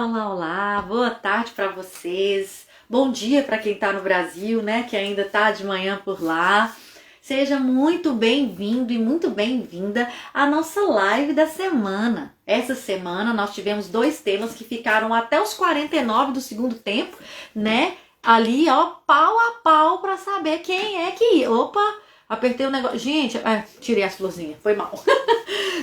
Olá, olá, boa tarde para vocês, bom dia para quem está no Brasil, né, que ainda está de manhã por lá. Seja muito bem-vindo e muito bem-vinda à nossa live da semana. Essa semana nós tivemos dois temas que ficaram até os 49 do segundo tempo, né, ali ó, pau a pau para saber quem é que ia. Opa, apertei o negócio, gente, tirei as florzinhas, foi mal.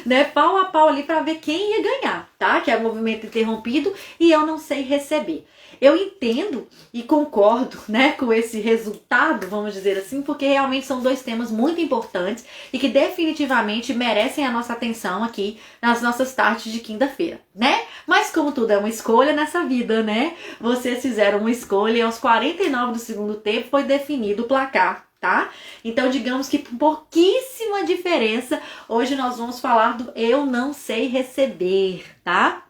Né, pau a pau ali para ver quem ia ganhar, tá? Que é o movimento interrompido e eu não sei receber. Eu entendo e concordo, né, com esse resultado, vamos dizer assim, porque realmente são dois temas muito importantes e que definitivamente merecem a nossa atenção aqui nas nossas tardes de quinta-feira, né? Mas como tudo é uma escolha nessa vida, né? Vocês fizeram uma escolha e aos 49 do segundo tempo foi definido o placar. Tá? Então, digamos que por pouquíssima diferença, hoje nós vamos falar do eu não sei receber, tá?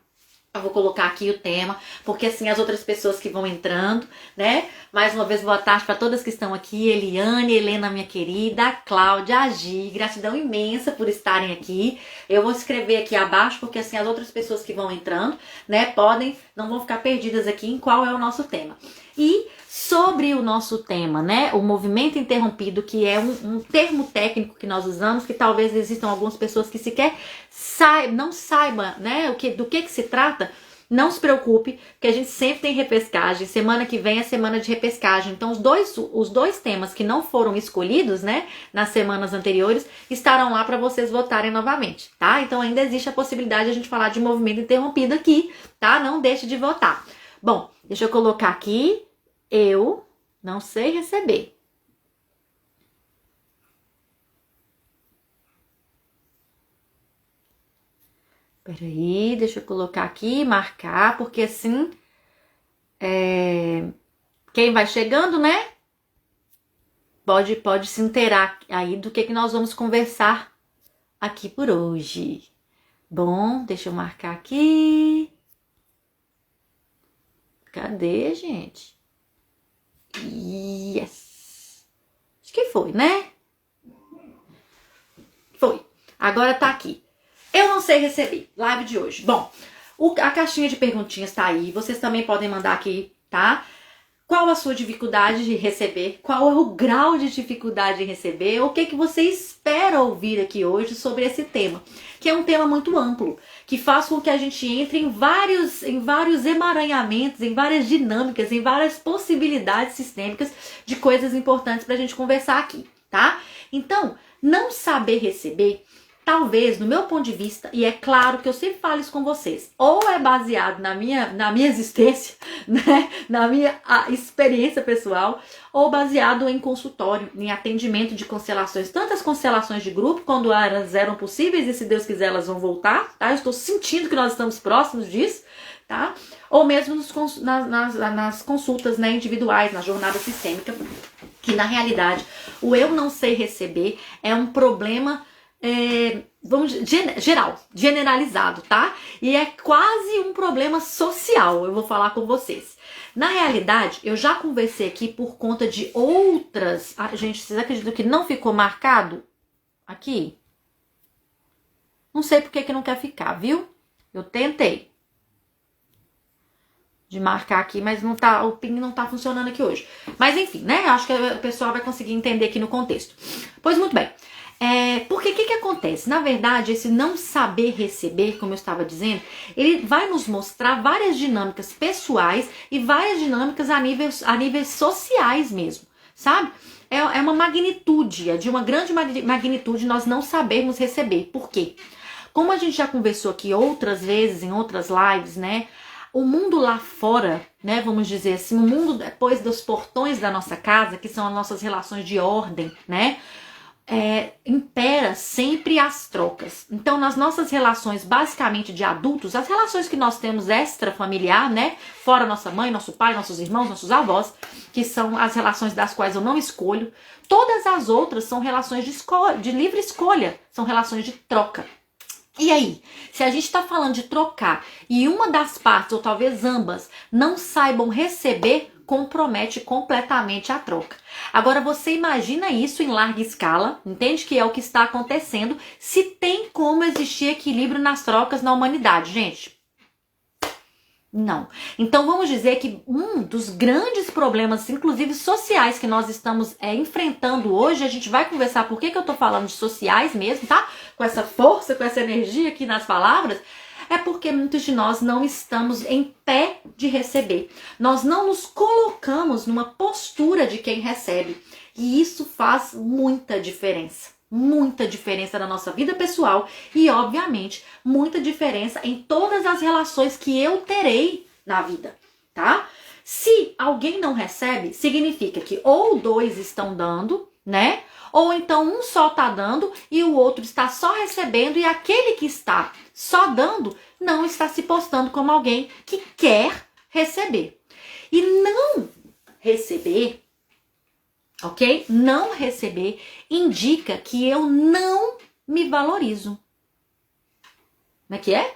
Eu vou colocar aqui o tema, porque assim as outras pessoas que vão entrando, né? Mais uma vez, boa tarde para todas que estão aqui. Eliane, Helena, minha querida, a Cláudia, a Gi, gratidão imensa por estarem aqui. Eu vou escrever aqui abaixo, porque assim as outras pessoas que vão entrando, né, não vão ficar perdidas aqui em qual é o nosso tema. E sobre o nosso tema, né, o movimento interrompido, que é um termo técnico que nós usamos, que talvez existam algumas pessoas que sequer não saibam, né, do que se trata. Não se preocupe, que a gente sempre tem repescagem. Semana que vem é semana de repescagem. Então, os dois temas que não foram escolhidos, né, nas semanas anteriores, estarão lá para vocês votarem novamente, tá? Então, ainda existe a possibilidade de a gente falar de movimento interrompido aqui, tá? Não deixe de votar. Bom, deixa eu colocar aqui. Eu não sei receber. Peraí, deixa eu colocar aqui, marcar, porque assim, quem vai chegando, né, pode se inteirar aí do que nós vamos conversar aqui por hoje. Bom, deixa eu marcar aqui. Cadê, gente? Yes! Acho que foi, né? Foi. Agora tá aqui. Eu não sei receber. Live de hoje. Bom, a caixinha de perguntinhas tá aí. Vocês também podem mandar aqui, tá? Qual a sua dificuldade de receber? Qual é o grau de dificuldade em receber? O que você espera ouvir aqui hoje sobre esse tema? Que é um tema muito amplo, que faz com que a gente entre em vários emaranhamentos, em várias dinâmicas, em várias possibilidades sistêmicas de coisas importantes pra gente conversar aqui, tá? Então, não saber receber, talvez, no meu ponto de vista, e é claro que eu sempre falo isso com vocês, ou é baseado na minha existência, né, na minha experiência pessoal, ou baseado em consultório, em atendimento de constelações, tantas constelações de grupo, quando elas eram possíveis, e se Deus quiser elas vão voltar, tá? Eu estou sentindo que nós estamos próximos disso, tá? Ou mesmo nas consultas, né, individuais, na jornada sistêmica, que na realidade, o eu não sei receber é um problema generalizado, tá? E é quase um problema social, eu vou falar com vocês. Na realidade, eu já conversei aqui por conta de outras... gente, vocês acreditam que não ficou marcado aqui? Não sei por que não quer ficar, viu? Eu tentei de marcar aqui, mas não tá, o ping não tá funcionando aqui hoje. Mas enfim, né? Acho que o pessoal vai conseguir entender aqui no contexto. Pois muito bem. Porque o que acontece? Na verdade, esse não saber receber, como eu estava dizendo, ele vai nos mostrar várias dinâmicas pessoais e várias dinâmicas a níveis sociais mesmo, sabe? É uma magnitude, é de uma grande magnitude nós não sabermos receber. Por quê? Como a gente já conversou aqui outras vezes, em outras lives, né? O mundo lá fora, né, vamos dizer assim, o mundo depois dos portões da nossa casa, que são as nossas relações de ordem, né? Impera sempre as trocas. Então, nas nossas relações, basicamente de adultos, as relações que nós temos extrafamiliar, né? Fora nossa mãe, nosso pai, nossos irmãos, nossos avós, que são as relações das quais eu não escolho. Todas as outras são relações de livre escolha, são relações de troca. E aí, se a gente está falando de trocar e uma das partes, ou talvez ambas, não saibam receber, compromete completamente a troca. Agora você imagina isso em larga escala, entende que é o que está acontecendo, se tem como existir equilíbrio nas trocas na humanidade, gente. Não. Então vamos dizer que um dos grandes problemas, inclusive sociais, que nós estamos enfrentando hoje, a gente vai conversar por que eu tô falando de sociais mesmo, tá? Com essa força, com essa energia aqui nas palavras, é porque muitos de nós não estamos em pé de receber. Nós não nos colocamos numa postura de quem recebe. E isso faz muita diferença. Muita diferença na nossa vida pessoal e, obviamente, muita diferença em todas as relações que eu terei na vida, tá? Se alguém não recebe, significa que ou dois estão dando, né? Ou então um só tá dando e o outro está só recebendo e aquele que está só dando não está se postando como alguém que quer receber. E não receber, ok? Não receber indica que eu não me valorizo. Como é que é?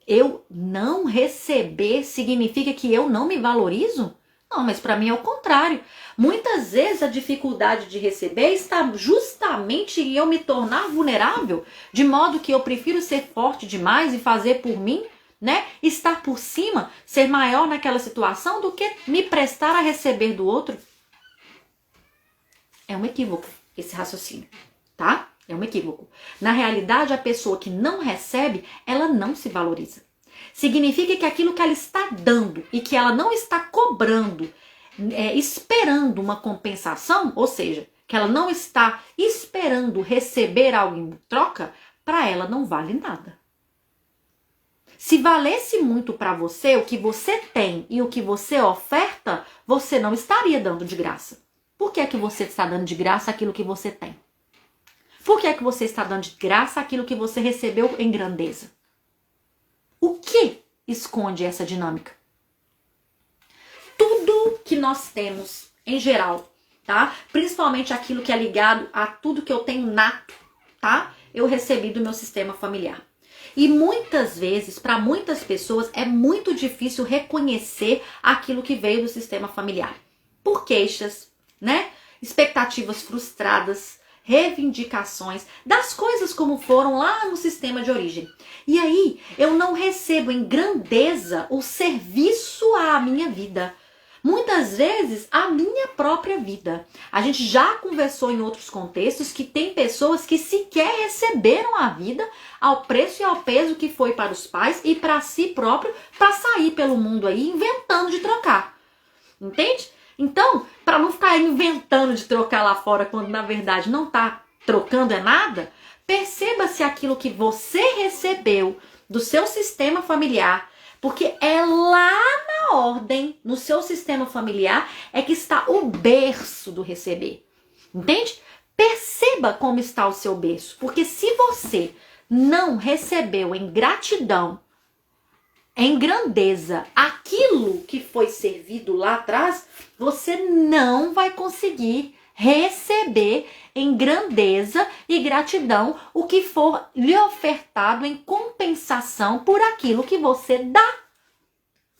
Eu não receber significa que eu não me valorizo? Não, mas para mim é o contrário. Muitas vezes a dificuldade de receber está justamente em eu me tornar vulnerável, de modo que eu prefiro ser forte demais e fazer por mim, né? Estar por cima, ser maior naquela situação do que me prestar a receber do outro. É um equívoco esse raciocínio, tá? É um equívoco. Na realidade, a pessoa que não recebe, ela não se valoriza. Significa que aquilo que ela está dando e que ela não está cobrando, esperando uma compensação, ou seja, que ela não está esperando receber algo em troca, para ela não vale nada. Se valesse muito para você o que você tem e o que você oferta, você não estaria dando de graça. Por que é que você está dando de graça aquilo que você tem? Por que é que você está dando de graça aquilo que você recebeu em grandeza? O que esconde essa dinâmica? Tudo que nós temos, em geral, tá? Principalmente aquilo que é ligado a tudo que eu tenho nato, tá? Eu recebi do meu sistema familiar. E muitas vezes, para muitas pessoas, é muito difícil reconhecer aquilo que veio do sistema familiar. Por queixas, né? Expectativas frustradas, reivindicações das coisas como foram lá no sistema de origem. E aí, eu não recebo em grandeza o serviço à minha vida. Muitas vezes, a minha própria vida. A gente já conversou em outros contextos que tem pessoas que sequer receberam a vida ao preço e ao peso que foi para os pais e para si próprio, para sair pelo mundo aí inventando de trocar. Entende? Então, para não ficar inventando de trocar lá fora quando na verdade não está trocando nada, perceba se aquilo que você recebeu do seu sistema familiar, porque é lá na ordem, no seu sistema familiar, é que está o berço do receber. Entende? Perceba como está o seu berço, porque se você não recebeu em gratidão, em grandeza, aquilo que foi servido lá atrás, você não vai conseguir receber em grandeza e gratidão o que for lhe ofertado em compensação por aquilo que você dá.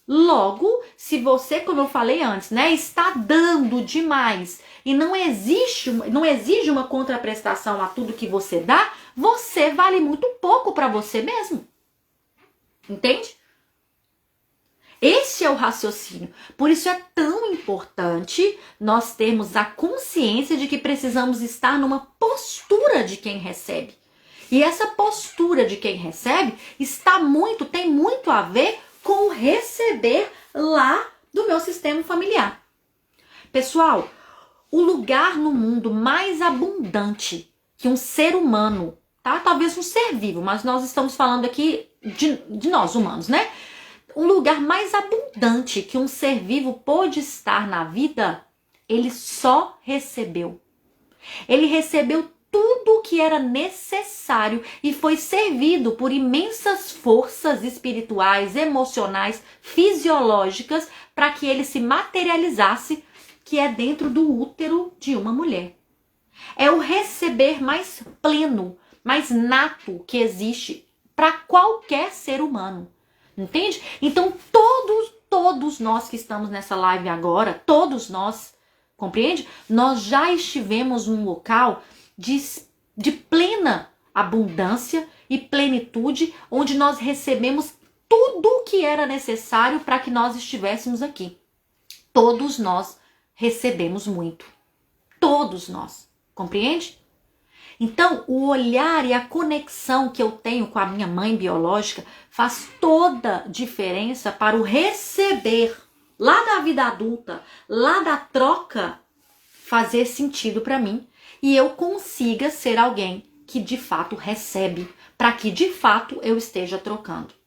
Logo, se você, como eu falei antes, né, está dando demais e não exige uma contraprestação a tudo que você dá, você vale muito pouco para você mesmo. Entende? Esse é o raciocínio. Por isso é tão importante nós termos a consciência de que precisamos estar numa postura de quem recebe. E essa postura de quem recebe tem muito a ver com o receber lá do meu sistema familiar. Pessoal, o lugar no mundo mais abundante que um ser humano, tá? Talvez um ser vivo, mas nós estamos falando aqui de nós humanos, né? Um lugar mais abundante que um ser vivo pôde estar na vida, ele só recebeu. Ele recebeu tudo o que era necessário e foi servido por imensas forças espirituais, emocionais, fisiológicas, para que ele se materializasse, que é dentro do útero de uma mulher. É o receber mais pleno, mais nato que existe para qualquer ser humano. Entende? Então todos nós que estamos nessa live agora, todos nós, compreende? Nós já estivemos num local de plena abundância e plenitude, onde nós recebemos tudo o que era necessário para que nós estivéssemos aqui. Todos nós recebemos muito. Todos nós. Compreende? Então, o olhar e a conexão que eu tenho com a minha mãe biológica faz toda diferença para o receber lá da vida adulta, lá da troca, fazer sentido para mim e eu consiga ser alguém que de fato recebe, para que de fato eu esteja trocando.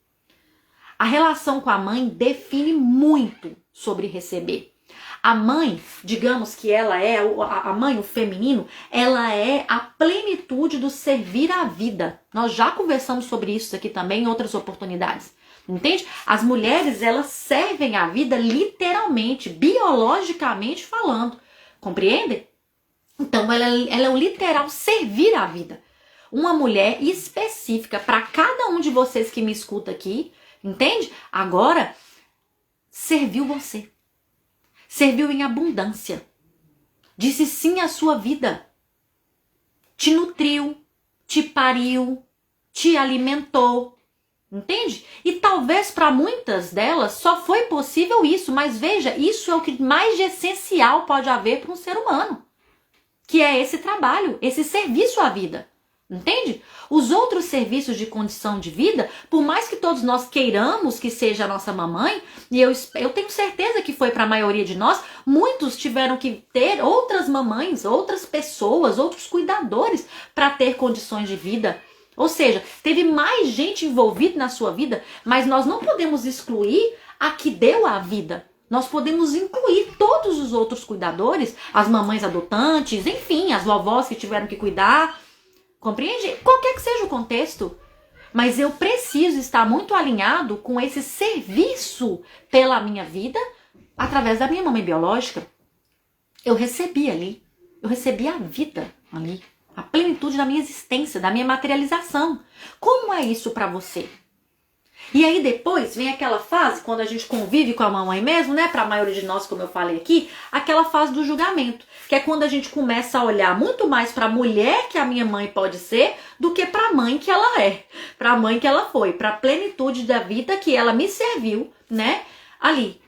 A relação com a mãe define muito sobre receber. A mãe, digamos que ela é, a mãe, o feminino, ela é a plenitude do servir à vida. Nós já conversamos sobre isso aqui também em outras oportunidades. Entende? As mulheres, elas servem a vida literalmente, biologicamente falando. Compreende? Então, ela é o literal servir a vida. Uma mulher específica para cada um de vocês que me escuta aqui, entende? Agora, serviu você. Serviu em abundância. Disse sim à sua vida. Te nutriu, te pariu, te alimentou. Entende? E talvez para muitas delas só foi possível isso, mas veja, isso é o que mais de essencial pode haver para um ser humano. Que é esse trabalho, esse serviço à vida. Entende? Os outros serviços de condição de vida, por mais que todos nós queiramos que seja a nossa mamãe, e eu tenho certeza que foi para a maioria de nós, muitos tiveram que ter outras mamães, outras pessoas, outros cuidadores para ter condições de vida. Ou seja, teve mais gente envolvida na sua vida, mas nós não podemos excluir a que deu a vida. Nós podemos incluir todos os outros cuidadores, as mamães adotantes, enfim, as vovós que tiveram que cuidar. Compreende? Qualquer que seja o contexto. Mas eu preciso estar muito alinhado com esse serviço pela minha vida através da minha mamãe biológica. Eu recebi ali. Eu recebi a vida ali. A plenitude da minha existência, da minha materialização. Como é isso para você? E aí depois vem aquela fase, quando a gente convive com a mamãe mesmo, né? Para a maioria de nós, como eu falei aqui, aquela fase do julgamento. Que é quando a gente começa a olhar muito mais para a mulher que a minha mãe pode ser, do que para a mãe que ela é. Para a mãe que ela foi, para a plenitude da vida que ela me serviu, né? Ali.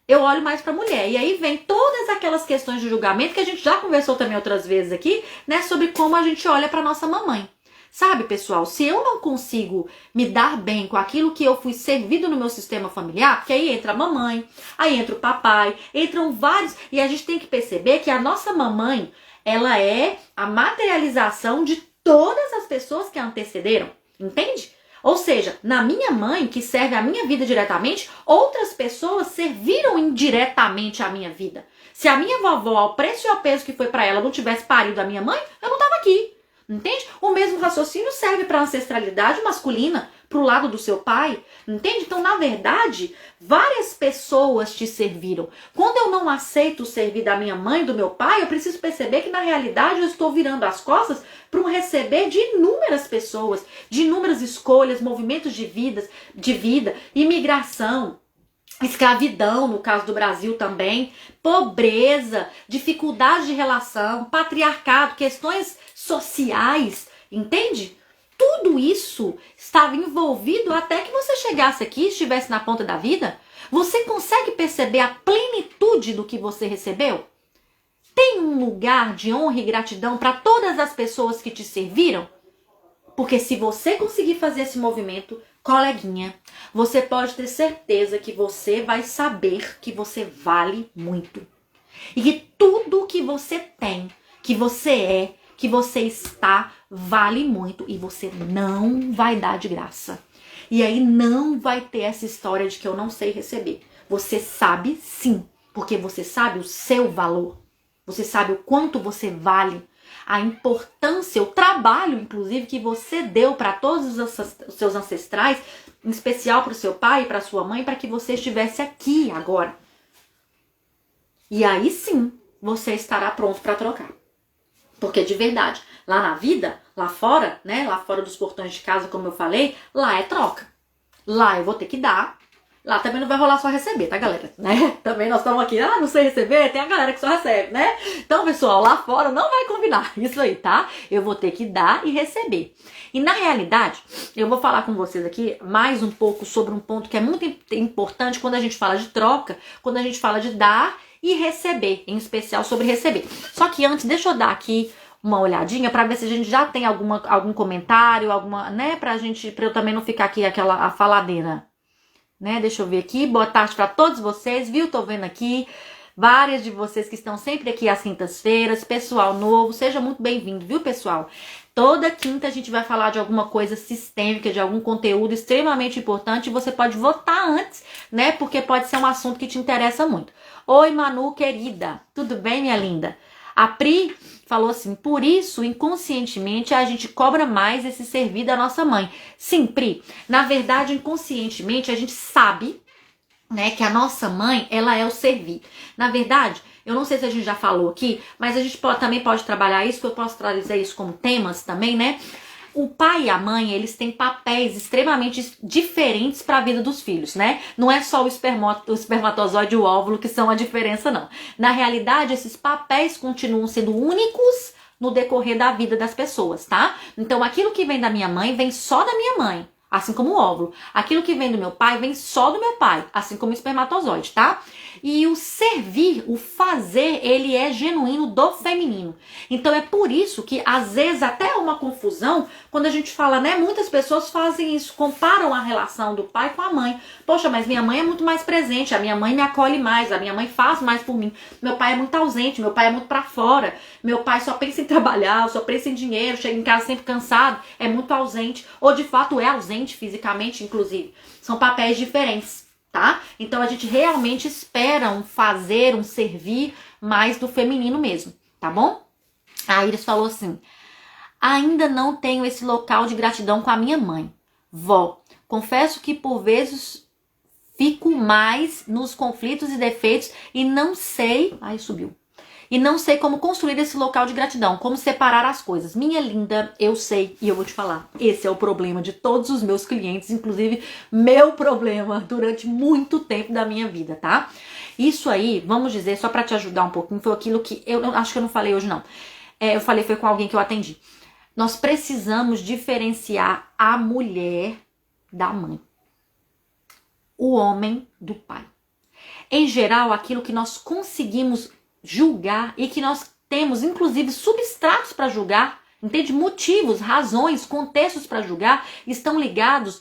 Eu olho mais para a mulher. E aí vem todas aquelas questões de julgamento que a gente já conversou também outras vezes aqui, né? Sobre como a gente olha para nossa mamãe. Sabe, pessoal, se eu não consigo me dar bem com aquilo que eu fui servido no meu sistema familiar, porque aí entra a mamãe, aí entra o papai, entram vários, e a gente tem que perceber que a nossa mamãe, ela é a materialização de todas as pessoas que a antecederam, entende? Ou seja, na minha mãe, que serve a minha vida diretamente, outras pessoas serviram indiretamente a minha vida. Se a minha vovó, ao preço e ao peso que foi para ela, não tivesse parido a minha mãe, eu não estava aqui. Entende? O mesmo raciocínio serve para a ancestralidade masculina, para o lado do seu pai. Entende? Então, na verdade, várias pessoas te serviram. Quando eu não aceito servir da minha mãe e do meu pai, eu preciso perceber que, na realidade, eu estou virando as costas para um receber de inúmeras pessoas, de inúmeras escolhas, movimentos de vida, imigração, escravidão, no caso do Brasil também, pobreza, dificuldade de relação, patriarcado, questões sociais, entende? Tudo isso estava envolvido até que você chegasse aqui e estivesse na ponta da vida. Você consegue perceber a plenitude do que você recebeu? Tem um lugar de honra e gratidão para todas as pessoas que te serviram? Porque se você conseguir fazer esse movimento, coleguinha, você pode ter certeza que você vai saber que você vale muito. E que tudo que você tem, que você é, que você está, vale muito. E você não vai dar de graça. E aí não vai ter essa história de que eu não sei receber. Você sabe sim, porque você sabe o seu valor. Você sabe o quanto você vale. A importância, o trabalho, inclusive, que você deu para todos os seus ancestrais, em especial para o seu pai e para sua mãe, para que você estivesse aqui agora. E aí sim, você estará pronto para trocar. Porque de verdade, lá na vida, lá fora, né, lá fora dos portões de casa, como eu falei, lá é troca. Lá eu vou ter que dar Lá também não vai rolar só receber, tá, galera? Né? Também nós estamos aqui, não sei receber, tem a galera que só recebe, né? Então, pessoal, lá fora não vai combinar isso aí, tá? Eu vou ter que dar e receber. E na realidade, eu vou falar com vocês aqui mais um pouco sobre um ponto que é muito importante quando a gente fala de troca, quando a gente fala de dar e receber, em especial sobre receber. Só que antes, deixa eu dar aqui uma olhadinha para ver se a gente já tem algum comentário, alguma, né, pra eu também não ficar aqui a faladeira. Né? Deixa eu ver aqui, boa tarde para todos vocês, viu? Tô vendo aqui várias de vocês que estão sempre aqui às quintas-feiras, pessoal novo, seja muito bem-vindo, viu, pessoal? Toda quinta a gente vai falar de alguma coisa sistêmica, de algum conteúdo extremamente importante e você pode votar antes, né? Porque pode ser um assunto que te interessa muito. Oi, Manu, querida, tudo bem, minha linda? A Pri falou assim, por isso, inconscientemente, a gente cobra mais esse servir da nossa mãe. Sim, Pri, na verdade, inconscientemente, a gente sabe, né, que a nossa mãe, ela é o servir. Na verdade, eu não sei se a gente já falou aqui, mas a gente também pode trabalhar isso, que eu posso trazer isso como temas também, né? O pai e a mãe, eles têm papéis extremamente diferentes para a vida dos filhos, né? Não é só o espermatozoide e o óvulo que são a diferença, não. Na realidade, esses papéis continuam sendo únicos no decorrer da vida das pessoas, tá? Então, aquilo que vem da minha mãe, vem só da minha mãe, assim como o óvulo. Aquilo que vem do meu pai, vem só do meu pai, assim como o espermatozoide, tá? E o servir, o fazer, ele é genuíno do feminino. Então é por isso que às vezes até é uma confusão quando a gente fala, né? Muitas pessoas fazem isso, comparam a relação do pai com a mãe. Poxa, mas minha mãe é muito mais presente, a minha mãe me acolhe mais, a minha mãe faz mais por mim. Meu pai é muito ausente, meu pai é muito pra fora. Meu pai só pensa em trabalhar, só pensa em dinheiro, chega em casa sempre cansado, é muito ausente. Ou de fato é ausente fisicamente, inclusive. São papéis diferentes. Tá? Então a gente realmente espera um fazer, um servir mais do feminino mesmo, tá bom? A Iris falou assim, ainda não tenho esse local de gratidão com a minha mãe. Vó, confesso que por vezes fico mais nos conflitos e defeitos e não sei... Ai, subiu. E não sei como construir esse local de gratidão, como separar as coisas. Minha linda, eu sei e eu vou te falar. Esse é o problema de todos os meus clientes, inclusive meu problema durante muito tempo da minha vida, tá? Isso aí, vamos dizer, só pra te ajudar um pouquinho, foi aquilo que eu acho que eu não falei hoje não. Eu falei, foi com alguém que eu atendi. Nós precisamos diferenciar a mulher da mãe, o homem do pai. Em geral, aquilo que nós conseguimos julgar e que nós temos, inclusive, substratos para julgar, entende? Motivos, razões, contextos para julgar, estão ligados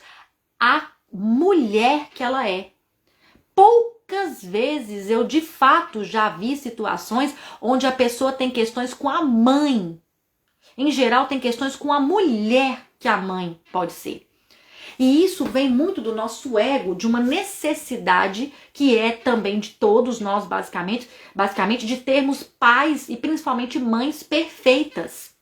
à mulher que ela é. Poucas vezes eu, de fato, já vi situações onde a pessoa tem questões com a mãe. Em geral, tem questões com a mulher que a mãe pode ser. E isso vem muito do nosso ego, de uma necessidade que é também de todos nós, basicamente de termos pais e principalmente mães perfeitas.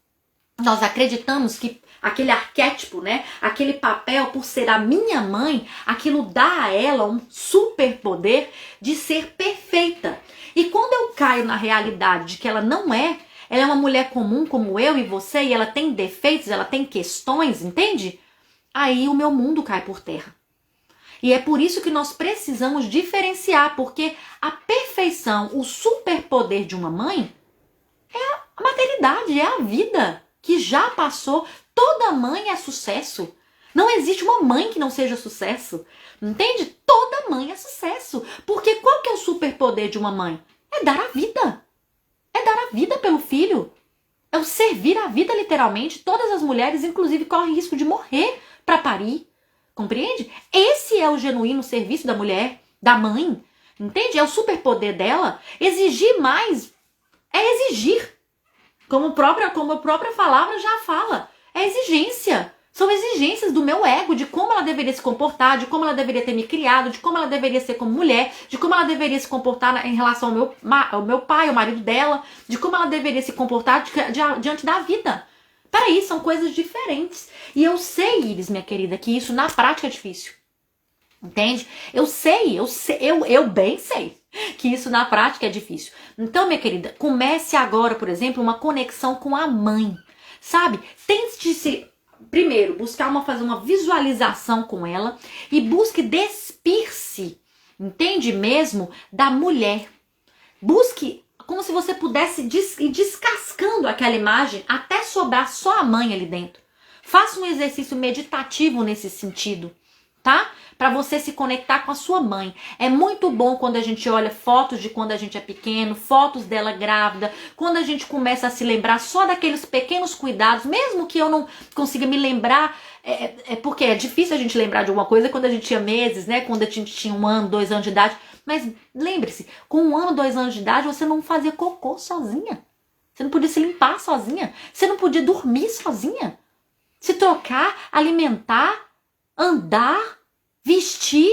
Nós acreditamos que aquele arquétipo, né, aquele papel por ser a minha mãe, aquilo dá a ela um superpoder de ser perfeita. E quando eu caio na realidade de que ela não é, ela é uma mulher comum como eu e você, e ela tem defeitos, ela tem questões, entende? Aí o meu mundo cai por terra. E é por isso que nós precisamos diferenciar, porque a perfeição, o superpoder de uma mãe é a maternidade, é a vida que já passou. Toda mãe é sucesso. Não existe uma mãe que não seja sucesso. Entende? Toda mãe é sucesso. Porque qual que é o superpoder de uma mãe? É dar a vida. É dar a vida pelo filho. É o servir a vida literalmente. Todas as mulheres, inclusive, correm risco de morrer para parir, compreende? Esse é o genuíno serviço da mulher, da mãe, entende? É o superpoder dela. Exigir mais é exigir, como a própria palavra já fala, é exigência. São exigências do meu ego, de como ela deveria se comportar, de como ela deveria ter me criado, de como ela deveria ser como mulher, de como ela deveria se comportar em relação ao meu pai, ao marido dela, de como ela deveria se comportar diante da vida. Peraí, são coisas diferentes. E eu sei, Iris, minha querida, que isso na prática é difícil. Entende? Eu bem sei que isso na prática é difícil. Então, minha querida, comece agora, por exemplo, uma conexão com a mãe. Sabe? Tente se primeiro, fazer uma visualização com ela e busque despir-se, entende mesmo, da mulher. Busque como se você pudesse ir descascando aquela imagem até sobrar só a mãe ali dentro. Faça um exercício meditativo nesse sentido, tá? Para você se conectar com a sua mãe. É muito bom quando a gente olha fotos de quando a gente é pequeno, fotos dela grávida, quando a gente começa a se lembrar só daqueles pequenos cuidados, mesmo que eu não consiga me lembrar, porque é difícil a gente lembrar de alguma coisa quando a gente tinha meses, né? Quando a gente tinha 1 ano, 2 anos de idade. Mas lembre-se, com 1 ano, 2 anos de idade, você não fazia cocô sozinha. Você não podia se limpar sozinha. Você não podia dormir sozinha. Se trocar, alimentar, andar, vestir.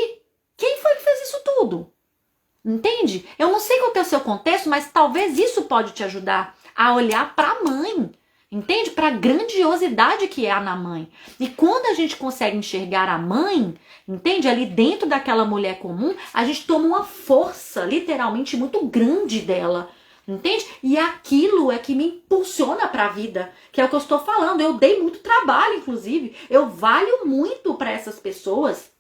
Quem foi que fez isso tudo? Entende? Eu não sei qual é o seu contexto, mas talvez isso pode te ajudar a olhar para a mãe. Entende? Para a grandiosidade que há na mãe. E quando a gente consegue enxergar a mãe, entende? Ali dentro daquela mulher comum, a gente toma uma força, literalmente, muito grande dela. Entende? E aquilo é que me impulsiona para a vida, que é o que eu estou falando. Eu dei muito trabalho, inclusive. Eu valho muito para essas pessoas.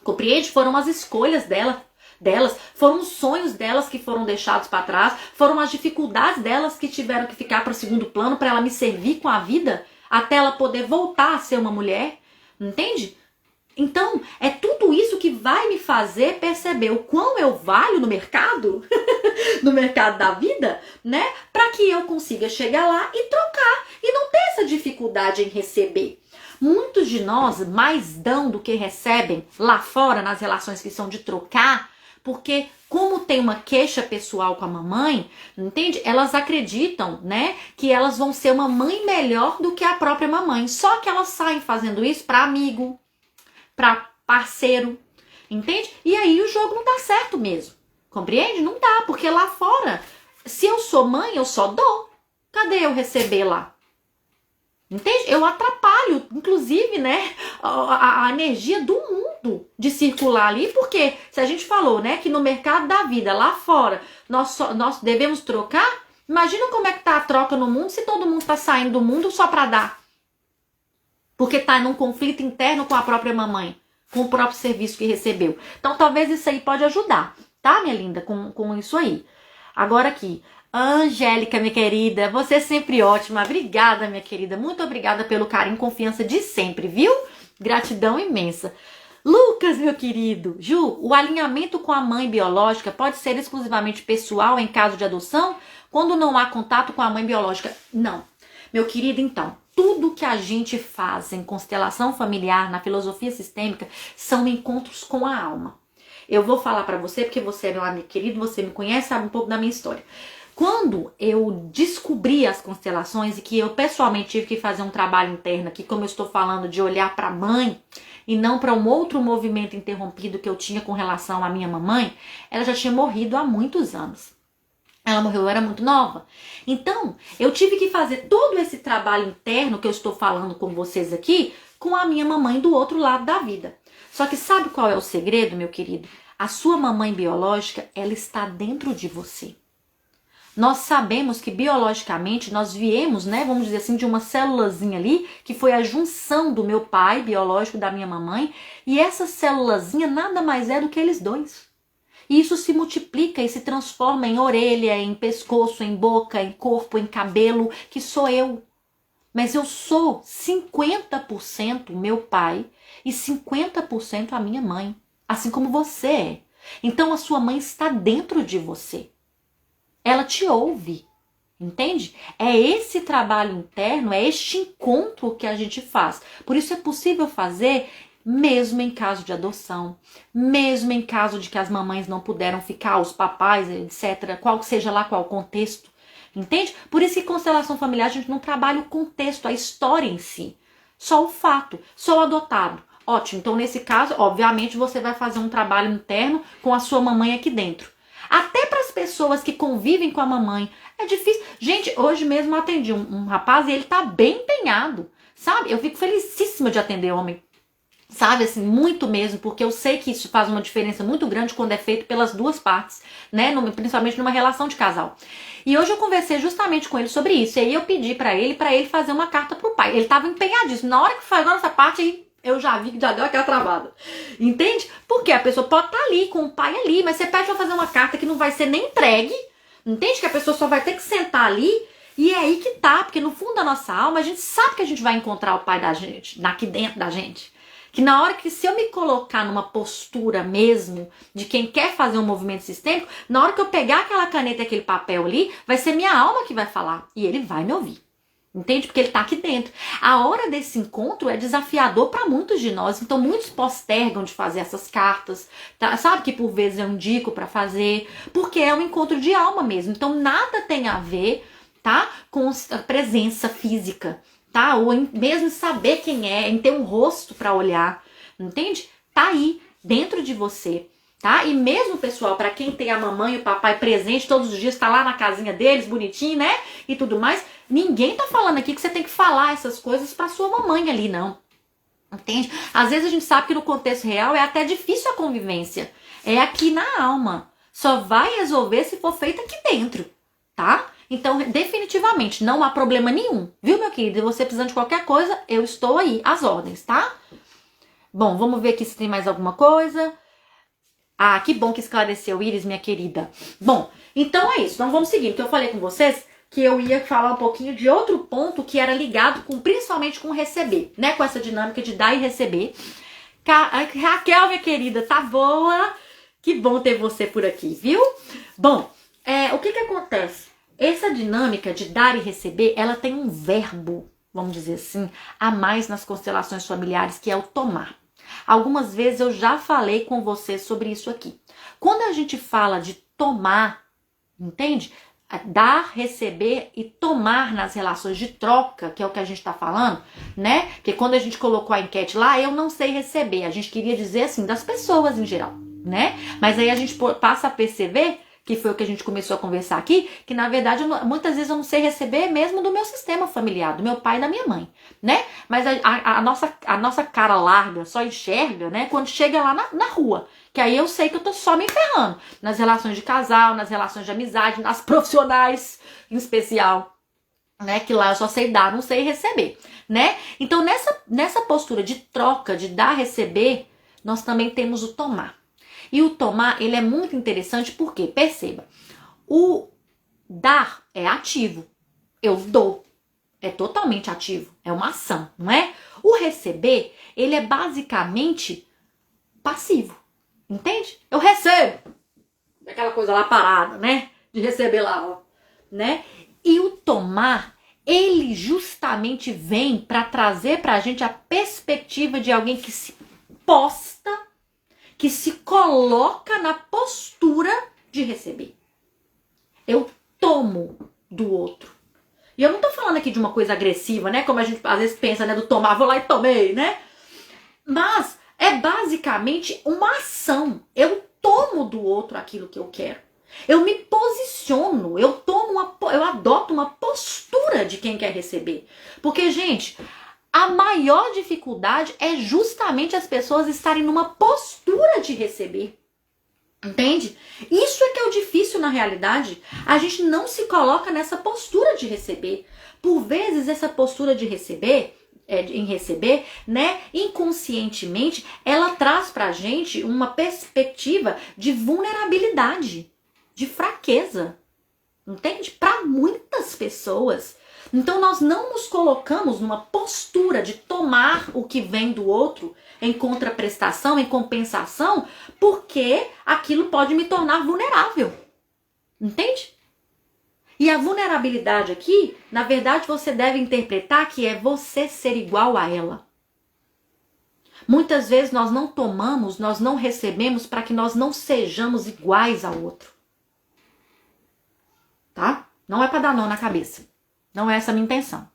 Compreende? Foram as escolhas delas, foram os sonhos delas que foram deixados para trás, foram as dificuldades delas que tiveram que ficar para o segundo plano para ela me servir com a vida, até ela poder voltar a ser uma mulher. Entende? Então, é tudo isso que vai me fazer perceber o quão eu valho no mercado, no mercado da vida, né? Para que eu consiga chegar lá e trocar e não ter essa dificuldade em receber. Muitos de nós mais dão do que recebem lá fora nas relações que são de trocar, porque como tem uma queixa pessoal com a mamãe, entende? Elas acreditam, né, que elas vão ser uma mãe melhor do que a própria mamãe. Só que elas saem fazendo isso para amigo, para parceiro, entende? E aí o jogo não dá certo mesmo, compreende? Não dá, porque lá fora, se eu sou mãe, eu só dou. Cadê eu receber lá? Entende? Eu atrapalho, inclusive, né, a energia do mundo de circular ali, porque se a gente falou, né, que no mercado da vida, lá fora, nós devemos trocar, imagina como é que tá a troca no mundo se todo mundo tá saindo do mundo só para dar. Porque tá num conflito interno com a própria mamãe, com o próprio serviço que recebeu. Então talvez isso aí pode ajudar, tá, minha linda, com isso aí. Agora aqui, Angélica, minha querida, você é sempre ótima. Obrigada, minha querida. Muito obrigada pelo carinho e confiança de sempre, viu? Gratidão imensa. Lucas, meu querido. Ju, o alinhamento com a mãe biológica pode ser exclusivamente pessoal em caso de adoção, quando não há contato com a mãe biológica? Não. Meu querido, então, tudo que a gente faz em constelação familiar, na filosofia sistêmica, são encontros com a alma. Eu vou falar pra você, porque você é meu amigo querido, você me conhece, sabe um pouco da minha história. Quando eu descobri as constelações e que eu pessoalmente tive que fazer um trabalho interno aqui, como eu estou falando, de olhar para a mãe e não para um outro movimento interrompido que eu tinha com relação à minha mamãe, ela já tinha morrido há muitos anos. Ela morreu, eu era muito nova. Então, eu tive que fazer todo esse trabalho interno que eu estou falando com vocês aqui, com a minha mamãe do outro lado da vida. Só que sabe qual é o segredo, meu querido? A sua mamãe biológica, ela está dentro de você. Nós sabemos que biologicamente nós viemos, né, vamos dizer assim, de uma célulazinha ali, que foi a junção do meu pai biológico, da minha mamãe, e essa célulazinha nada mais é do que eles dois. E isso se multiplica e se transforma em orelha, em pescoço, em boca, em corpo, em cabelo, que sou eu. Mas eu sou 50% meu pai e 50% a minha mãe, assim como você é. Então a sua mãe está dentro de você. Ela te ouve, entende? É esse trabalho interno, é este encontro que a gente faz. Por isso é possível fazer mesmo em caso de adoção, mesmo em caso de que as mamães não puderam ficar, os papais, etc., qual seja lá qual o contexto, entende? Por isso que constelação familiar a gente não trabalha o contexto, a história em si, só o fato, só o adotado. Ótimo, então nesse caso, obviamente, você vai fazer um trabalho interno com a sua mamãe aqui dentro. Até para as pessoas que convivem com a mamãe, é difícil. Gente, hoje mesmo eu atendi um rapaz e ele tá bem empenhado, sabe? Eu fico felicíssima de atender homem. Sabe, assim, muito mesmo, porque eu sei que isso faz uma diferença muito grande quando é feito pelas duas partes, né, principalmente numa relação de casal. E hoje eu conversei justamente com ele sobre isso, e aí eu pedi pra ele fazer uma carta pro pai. Ele tava empenhadíssimo. Na hora que foi agora essa parte aí, eu já vi que já deu aquela travada. Entende? Porque a pessoa pode estar ali, com o pai ali, mas você pede pra fazer uma carta que não vai ser nem entregue, entende? Que a pessoa só vai ter que sentar ali, e é aí que tá, porque no fundo da nossa alma, a gente sabe que a gente vai encontrar o pai da gente, aqui dentro da gente. Que na hora que, se eu me colocar numa postura mesmo de quem quer fazer um movimento sistêmico, na hora que eu pegar aquela caneta e aquele papel ali, vai ser minha alma que vai falar. E ele vai me ouvir. Entende? Porque ele tá aqui dentro. A hora desse encontro é desafiador para muitos de nós. Então muitos postergam de fazer essas cartas. Tá? Sabe que por vezes eu indico para fazer. Porque é um encontro de alma mesmo. Então nada tem a ver, tá, com a presença física. Tá? Ou mesmo saber quem é, em ter um rosto para olhar, entende? Tá aí, dentro de você, tá? E mesmo, pessoal, para quem tem a mamãe e o papai presente todos os dias, tá lá na casinha deles, bonitinho, né? E tudo mais, ninguém tá falando aqui que você tem que falar essas coisas pra sua mamãe ali, não. Entende? Às vezes a gente sabe que no contexto real é até difícil a convivência. É aqui na alma. Só vai resolver se for feito aqui dentro, tá? Então, definitivamente, não há problema nenhum. Viu, meu querido? E você precisando de qualquer coisa, eu estou aí, às ordens, tá? Bom, vamos ver aqui se tem mais alguma coisa. Ah, que bom que esclareceu, Iris, minha querida. Bom, então é isso. Então vamos seguir. Então eu falei com vocês que eu ia falar um pouquinho de outro ponto que era ligado principalmente com receber, né? Com essa dinâmica de dar e receber. Raquel, minha querida, tá boa? Que bom ter você por aqui, viu? Bom, o que acontece? Essa dinâmica de dar e receber, ela tem um verbo, vamos dizer assim, a mais nas constelações familiares, que é o tomar. Algumas vezes eu já falei com você sobre isso aqui. Quando a gente fala de tomar, entende? Dar, receber e tomar nas relações de troca, que é o que a gente está falando, né? Porque quando a gente colocou a enquete lá, eu não sei receber. A gente queria dizer assim, das pessoas em geral, né? Mas aí a gente passa a perceber, que foi o que a gente começou a conversar aqui, que na verdade muitas vezes eu não sei receber mesmo do meu sistema familiar, do meu pai e da minha mãe, né? Mas a nossa cara larga só enxerga, né, quando chega lá na rua, que aí eu sei que eu tô só me ferrando, nas relações de casal, nas relações de amizade, nas profissionais em especial, né, que lá eu só sei dar, não sei receber, né? Então nessa postura de troca, de dar, receber, nós também temos o tomar. E o tomar, ele é muito interessante porque, perceba, o dar é ativo, eu dou, é totalmente ativo, é uma ação, não é? O receber, ele é basicamente passivo, entende? Eu recebo, aquela coisa lá parada, né? De receber lá, ó, né? E o tomar, ele justamente vem para trazer pra gente a perspectiva de alguém que se posta, que se coloca na postura de receber. Eu tomo do outro. E eu não tô falando aqui de uma coisa agressiva, né? Como a gente às vezes pensa, né? Do tomar, vou lá e tomei, né? Mas é basicamente uma ação. Eu tomo do outro aquilo que eu quero. Eu me posiciono, eu adoto uma postura de quem quer receber. Porque, gente, a maior dificuldade é justamente as pessoas estarem numa postura de receber. Entende? Isso é que é o difícil na realidade. A gente não se coloca nessa postura de receber. Por vezes, essa postura de receber, né, inconscientemente, ela traz pra gente uma perspectiva de vulnerabilidade, de fraqueza. Entende? Para muitas pessoas. Então nós não nos colocamos numa postura de tomar o que vem do outro em contraprestação, em compensação, porque aquilo pode me tornar vulnerável. Entende? E a vulnerabilidade aqui, na verdade, você deve interpretar que é você ser igual a ela. Muitas vezes nós não tomamos, nós não recebemos para que nós não sejamos iguais ao outro. Tá? Não é para dar nó na cabeça. Não é essa a minha intenção.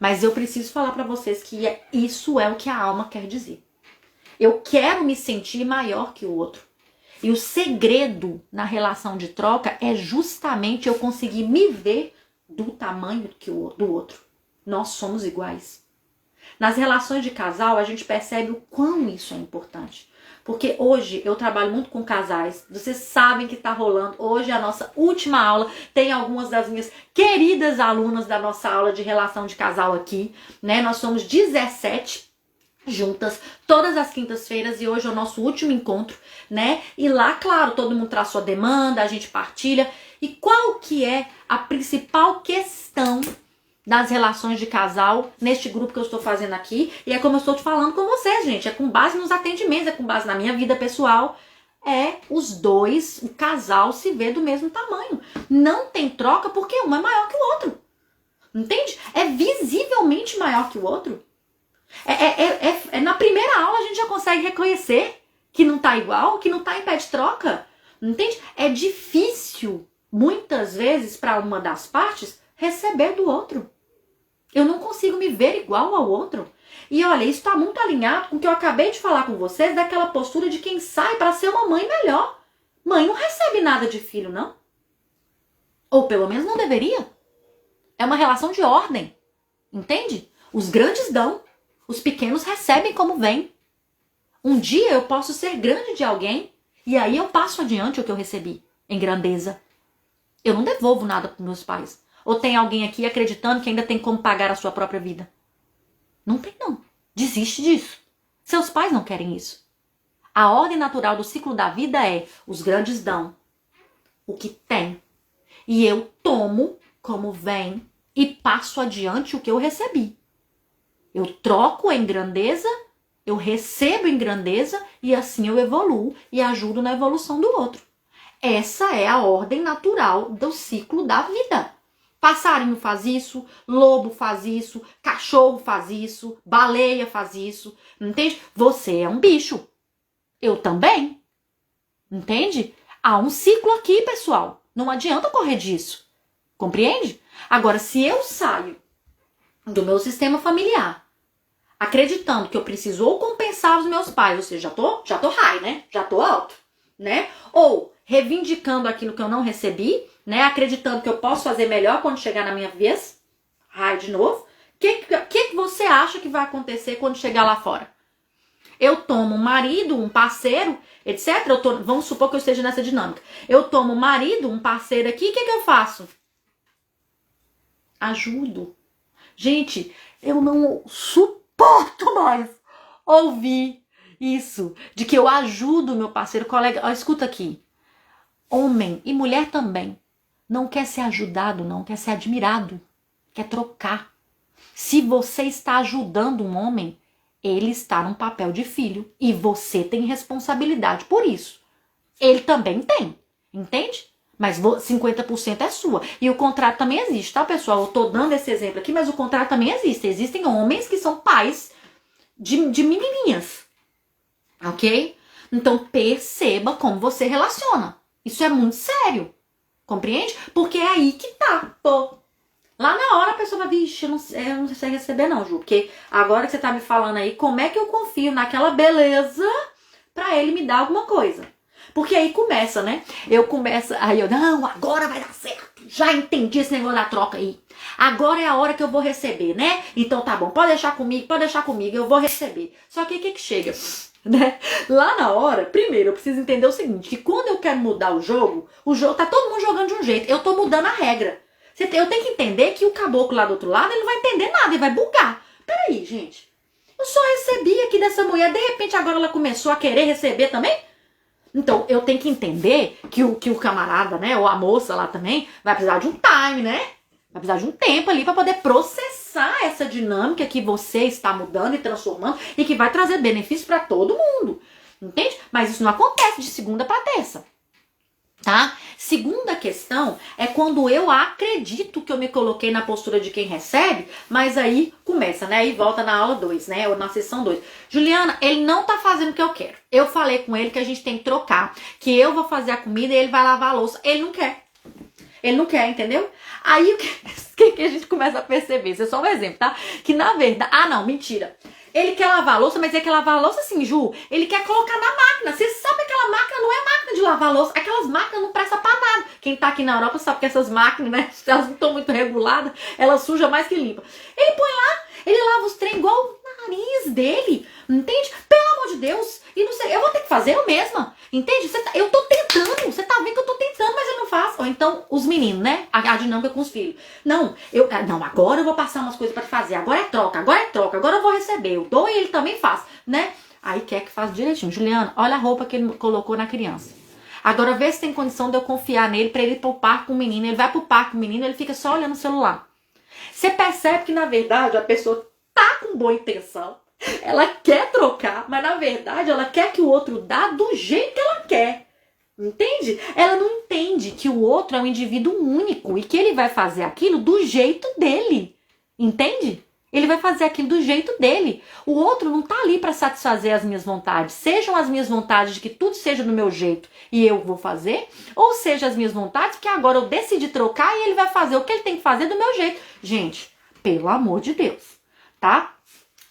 Mas eu preciso falar para vocês que isso é o que a alma quer dizer. Eu quero me sentir maior que o outro. E o segredo na relação de troca é justamente eu conseguir me ver do tamanho do outro. Nós somos iguais. Nas relações de casal, a gente percebe o quão isso é importante. Porque hoje eu trabalho muito com casais, vocês sabem que tá rolando. Hoje é a nossa última aula, tem algumas das minhas queridas alunas da nossa aula de relação de casal aqui, né? Nós somos 17 juntas, todas as quintas-feiras, e hoje é o nosso último encontro, né? E lá, claro, todo mundo traz sua demanda, a gente partilha. E qual que é a principal questão das relações de casal neste grupo que eu estou fazendo aqui? E é como eu estou te falando com vocês, gente, é com base nos atendimentos, é com base na minha vida pessoal. É os dois, o casal se vê do mesmo tamanho. Não tem troca porque um é maior que o outro. Entende? É visivelmente maior que o outro. Na primeira aula a gente já consegue reconhecer que não tá igual, que não tá em pé de troca. Entende? É difícil, muitas vezes, para uma das partes, receber do outro. Eu não consigo me ver igual ao outro. E olha, isso está muito alinhado com o que eu acabei de falar com vocês, daquela postura de quem sai para ser uma mãe melhor. Mãe não recebe nada de filho, não. Ou pelo menos não deveria. É uma relação de ordem. Entende? Os grandes dão, os pequenos recebem como vem. Um dia eu posso ser grande de alguém e aí eu passo adiante o que eu recebi em grandeza. Eu não devolvo nada para meus pais. Ou tem alguém aqui acreditando que ainda tem como pagar a sua própria vida? Não tem, não. Desiste disso. Seus pais não querem isso. A ordem natural do ciclo da vida é: os grandes dão o que tem. E eu tomo como vem e passo adiante o que eu recebi. Eu troco em grandeza, eu recebo em grandeza e assim eu evoluo e ajudo na evolução do outro. Essa é a ordem natural do ciclo da vida. Passarinho faz isso, lobo faz isso, cachorro faz isso, baleia faz isso, entende? Você é um bicho. Eu também. Entende? Há um ciclo aqui, pessoal. Não adianta correr disso. Compreende? Agora, se eu saio do meu sistema familiar, acreditando que eu preciso ou compensar os meus pais, ou seja, já tô high, né? Já tô alto, né? Ou reivindicando aquilo que eu não recebi, né? Acreditando que eu posso fazer melhor quando chegar na minha vez, high de novo. O que você acha que vai acontecer quando chegar lá fora? Eu tomo um marido, um parceiro, etc. Vamos supor que eu esteja nessa dinâmica. Eu tomo um marido, um parceiro aqui, o que eu faço? Ajudo. Gente, eu não suporto mais ouvir isso, de que eu ajudo o meu parceiro, colega. Ó, escuta aqui. Homem e mulher também não quer ser ajudado, não quer ser admirado, quer trocar. Se você está ajudando um homem, ele está num papel de filho e você tem responsabilidade por isso. Ele também tem, entende? Mas 50% é sua. E o contrário também existe, tá, pessoal? Eu tô dando esse exemplo aqui, mas o contrário também existe. Existem homens que são pais de menininhas, ok? Então perceba como você relaciona. Isso é muito sério, compreende? Porque é aí que tá, pô. Lá na hora a pessoa vai, vixe, eu não sei receber não, Ju. Porque agora que você tá me falando aí, como é que eu confio naquela beleza pra ele me dar alguma coisa? Porque aí começa, né? Aí eu, não, agora vai dar certo. Já entendi esse negócio da troca aí. Agora é a hora que eu vou receber, né? Então tá bom, pode deixar comigo, eu vou receber. Só que o que chega, né? Lá na hora, primeiro eu preciso entender o seguinte, que quando eu quero mudar o jogo tá todo mundo jogando de um jeito. Eu tô mudando a regra. Eu tenho que entender que o caboclo lá do outro lado, ele não vai entender nada, ele vai bugar. Peraí, gente. Eu só recebi aqui dessa mulher, de repente agora ela começou a querer receber também? Então, eu tenho que entender que o camarada, né, ou a moça lá também, vai precisar de um time, né? Vai precisar de um tempo ali para poder processar essa dinâmica que você está mudando e transformando e que vai trazer benefício para todo mundo. Entende? Mas isso não acontece de segunda para terça. Tá? Segunda questão é quando eu acredito que eu me coloquei na postura de quem recebe, mas aí começa, né? Aí volta na aula 2, né? Ou na sessão 2. Juliana, ele não tá fazendo o que eu quero. Eu falei com ele que a gente tem que trocar, que eu vou fazer a comida e ele vai lavar a louça. Ele não quer. Ele não quer, entendeu? Aí o que a gente começa a perceber? Isso é só um exemplo, tá? Que na verdade... Ah, não, mentira. Ele quer lavar a louça, mas ele quer lavar a louça assim, Ju. Ele quer colocar na máquina. Você sabe que aquela máquina não é máquina de lavar a louça. Aquelas máquinas não prestam pra nada. Quem tá aqui na Europa sabe que essas máquinas, né? Elas não estão muito reguladas. Elas sujam mais que limpa. Ele põe lá, Ele lava os trem igual o nariz dele, entende? Pelo amor de Deus. E não sei, eu vou ter que fazer eu mesma, entende? Eu tô tentando, você tá vendo que eu tô tentando, mas ele não faz. Ou então, os meninos, né? A dinâmica com os filhos. Não, agora eu vou passar umas coisas pra fazer, agora é troca, agora eu vou receber. Eu dou e ele também faz, né? Aí quer que faça direitinho. Juliana, olha a roupa que ele colocou na criança. Agora vê se tem condição de eu confiar nele pra ele ir pro parque com o menino. Ele vai pro parque com o menino, ele fica só olhando o celular. Você percebe que, na verdade, a pessoa tá com boa intenção. Ela quer trocar, mas, na verdade, ela quer que o outro dá do jeito que ela quer. Entende? Ela não entende que o outro é um indivíduo único e que ele vai fazer aquilo do jeito dele. Entende? Ele vai fazer aquilo do jeito dele. O outro não tá ali para satisfazer as minhas vontades. Sejam as minhas vontades de que tudo seja do meu jeito e eu vou fazer, ou seja as minhas vontades que agora eu decidi trocar e ele vai fazer o que ele tem que fazer do meu jeito. Gente, pelo amor de Deus, tá?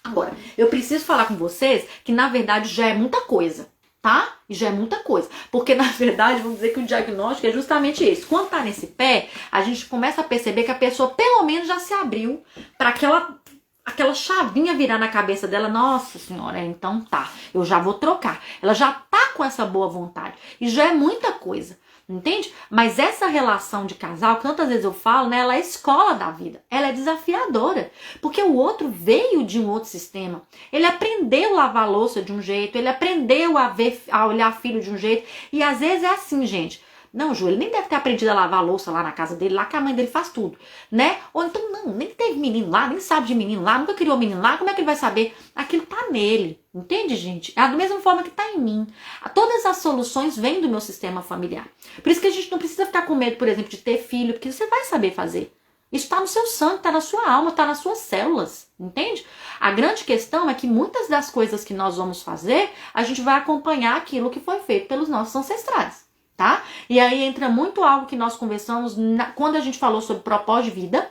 Agora, eu preciso falar com vocês que na verdade já é muita coisa, tá? E já é muita coisa. Porque na verdade, vamos dizer que o diagnóstico é justamente esse. Quando tá nesse pé, a gente começa a perceber que a pessoa pelo menos já se abriu para aquela chavinha virar na cabeça dela. Nossa senhora, então tá, eu já vou trocar. Ela já tá com essa boa vontade. E já é muita coisa, entende? Mas essa relação de casal, que tantas vezes eu falo, né? Ela é a escola da vida. Ela é desafiadora. Porque o outro veio de um outro sistema. Ele aprendeu a lavar a louça de um jeito. Ele aprendeu a olhar filho de um jeito. E às vezes é assim, gente. Não, Ju, ele nem deve ter aprendido a lavar a louça lá na casa dele, lá que a mãe dele faz tudo, né? Ou então, não, nem teve menino lá, nem sabe de menino lá, nunca criou menino lá, como é que ele vai saber? Aquilo tá nele, entende, gente? É da mesma forma que tá em mim. Todas as soluções vêm do meu sistema familiar. Por isso que a gente não precisa ficar com medo, por exemplo, de ter filho, porque você vai saber fazer. Isso tá no seu sangue, tá na sua alma, tá nas suas células, entende? A grande questão é que muitas das coisas que nós vamos fazer, a gente vai acompanhar aquilo que foi feito pelos nossos ancestrais. Tá? E aí entra muito algo que nós conversamos quando a gente falou sobre propósito de vida,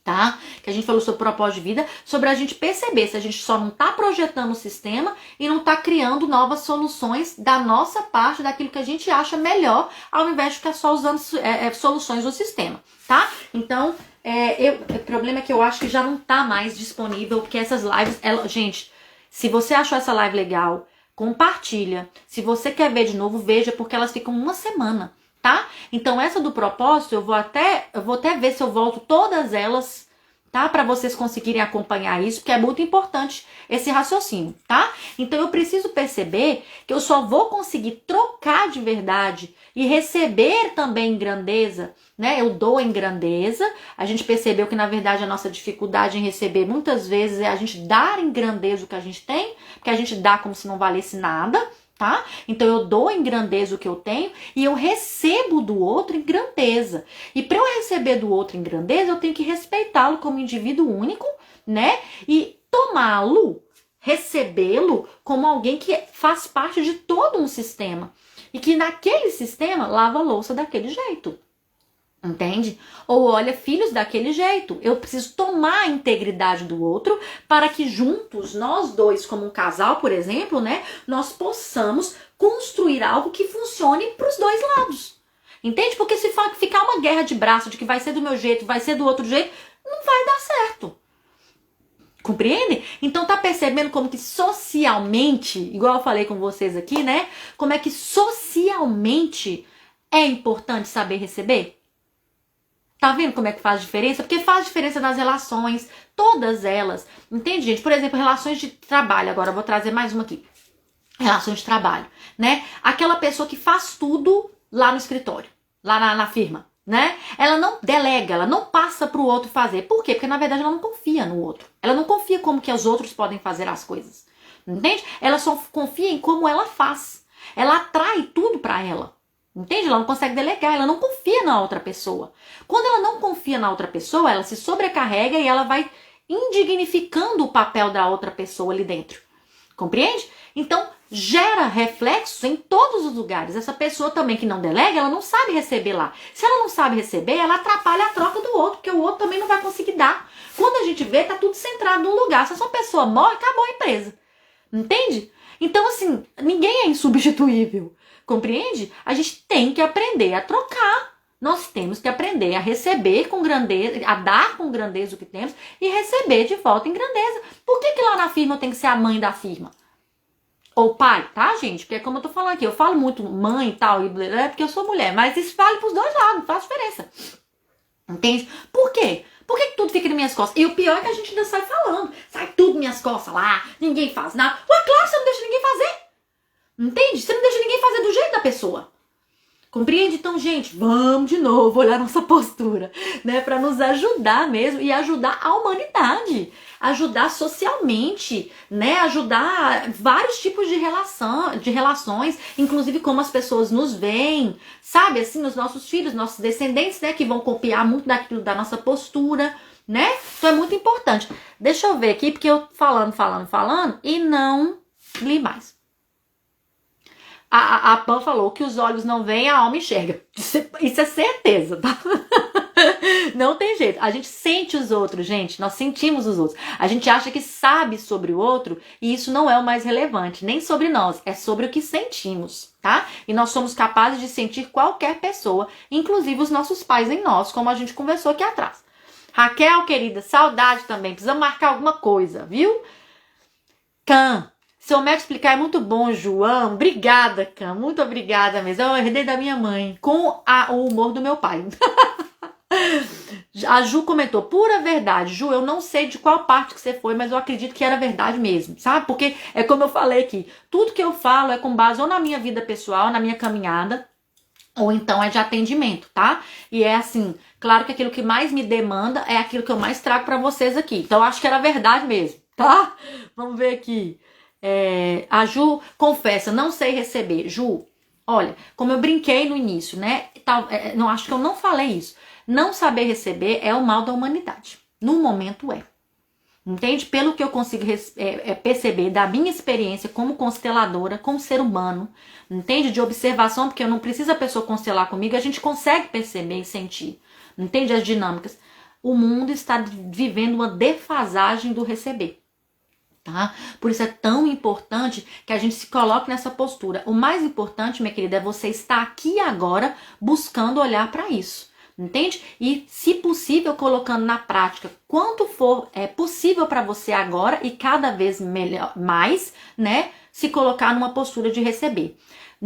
tá? Que a gente falou sobre propósito de vida, sobre a gente perceber se a gente só não tá projetando o sistema e não tá criando novas soluções da nossa parte, daquilo que a gente acha melhor, ao invés de ficar só usando soluções do sistema, tá? Então, o problema é que eu acho que já não tá mais disponível, porque essas lives, gente, se você achou essa live legal, compartilha. Se você quer ver de novo, veja, porque elas ficam uma semana, tá? Então essa do propósito, eu vou até ver se eu volto todas elas, tá? Para vocês conseguirem acompanhar isso, porque é muito importante esse raciocínio, tá? Então eu preciso perceber que eu só vou conseguir trocar de verdade e receber também em grandeza, né? Eu dou em grandeza. A gente percebeu que na verdade a nossa dificuldade em receber muitas vezes é a gente dar em grandeza o que a gente tem, porque a gente dá como se não valesse nada, tá? Então eu dou em grandeza o que eu tenho e eu recebo do outro em grandeza. E para eu receber do outro em grandeza, eu tenho que respeitá-lo como indivíduo único, né? E tomá-lo, recebê-lo como alguém que faz parte de todo um sistema. E que naquele sistema lava a louça daquele jeito. Entende? Ou olha filhos daquele jeito. Eu preciso tomar a integridade do outro para que juntos, nós dois, como um casal, por exemplo, né, nós possamos construir algo que funcione para os dois lados. Entende? Porque se ficar uma guerra de braço de que vai ser do meu jeito, vai ser do outro jeito, não vai dar certo. Compreende? Então tá percebendo como que socialmente, igual eu falei com vocês aqui, né? Como é que socialmente é importante saber receber? Tá vendo como é que faz diferença? Porque faz diferença nas relações, todas elas. Entende, gente? Por exemplo, relações de trabalho. Agora eu vou trazer mais uma aqui. Relações de trabalho, né? Aquela pessoa que faz tudo lá no escritório, lá na firma, né? Ela não delega, ela não passa pro outro fazer. Por quê? Porque na verdade ela não confia no outro. Ela não confia como que os outros podem fazer as coisas. Entende? Ela só confia em como ela faz. Ela atrai tudo pra ela. Entende? Ela não consegue delegar, ela não confia na outra pessoa. Quando ela não confia na outra pessoa, ela se sobrecarrega e ela vai indignificando o papel da outra pessoa ali dentro. Compreende? Então, gera reflexos em todos os lugares. Essa pessoa também que não delega, ela não sabe receber lá. Se ela não sabe receber, ela atrapalha a troca do outro, porque o outro também não vai conseguir dar. Quando a gente vê, tá tudo centrado num lugar. Se essa pessoa morre, acabou a empresa. Entende? Então, assim, ninguém é insubstituível. Compreende? A gente tem que aprender a trocar, Nós temos que aprender a receber com grandeza, a dar com grandeza o que temos e receber de volta em grandeza. Por que lá na firma eu tenho que ser a mãe da firma? Ou pai, tá, gente? Porque como eu tô falando aqui, eu falo muito mãe e tal, porque eu sou mulher, mas isso vale pros dois lados, não faz diferença. Entende? Por quê? Por que tudo fica nas minhas costas? E o pior é que a gente ainda sai falando. Sai tudo nas minhas costas lá, ninguém faz nada. Ué, claro, você não deixa ninguém fazer. Entende? Você não deixa ninguém fazer do jeito da pessoa. Compreende? Então, gente, vamos de novo olhar nossa postura, né? Para nos ajudar mesmo e ajudar a humanidade. Ajudar socialmente, né? Ajudar vários tipos de relações, inclusive como as pessoas nos veem, sabe? Assim, os nossos filhos, nossos descendentes, né? Que vão copiar muito daquilo da nossa postura, né? Então é muito importante. Deixa eu ver aqui, porque eu falando e não li mais. A Pan falou que os olhos não veem, a alma enxerga. Isso é certeza, tá? Não tem jeito. A gente sente os outros, gente. Nós sentimos os outros. A gente acha que sabe sobre o outro e isso não é o mais relevante. Nem sobre nós. É sobre o que sentimos, tá? E nós somos capazes de sentir qualquer pessoa, inclusive os nossos pais em nós, como a gente conversou aqui atrás. Raquel, querida, saudade também. Precisamos marcar alguma coisa, viu? Can. Seu método explicar é muito bom, João. Obrigada, Cam. Muito obrigada mesmo. Eu herdei da minha mãe com o humor do meu pai. A Ju comentou, pura verdade. Ju, eu não sei de qual parte que você foi, mas eu acredito que era verdade mesmo, sabe? Porque é como eu falei aqui, tudo que eu falo é com base ou na minha vida pessoal, na minha caminhada, ou então é de atendimento, tá? E é assim, claro que aquilo que mais me demanda é aquilo que eu mais trago pra vocês aqui. Então eu acho que era verdade mesmo, tá? Vamos ver aqui. A Ju confessa, não sei receber. Ju, olha, como eu brinquei no início, né? Não, acho que eu não falei isso. Não saber receber é o mal da humanidade. No momento é. Entende? Pelo que eu consigo perceber da minha experiência como consteladora, como ser humano, entende? De observação, porque eu não preciso a pessoa constelar comigo, a gente consegue perceber e sentir. Entende? As dinâmicas. O mundo está vivendo uma defasagem do receber. Tá? Por isso é tão importante que a gente se coloque nessa postura. O mais importante, minha querida, é você estar aqui agora buscando olhar para isso, entende? E, se possível, colocando na prática quanto for possível para você agora e cada vez mais, né? Se colocar numa postura de receber.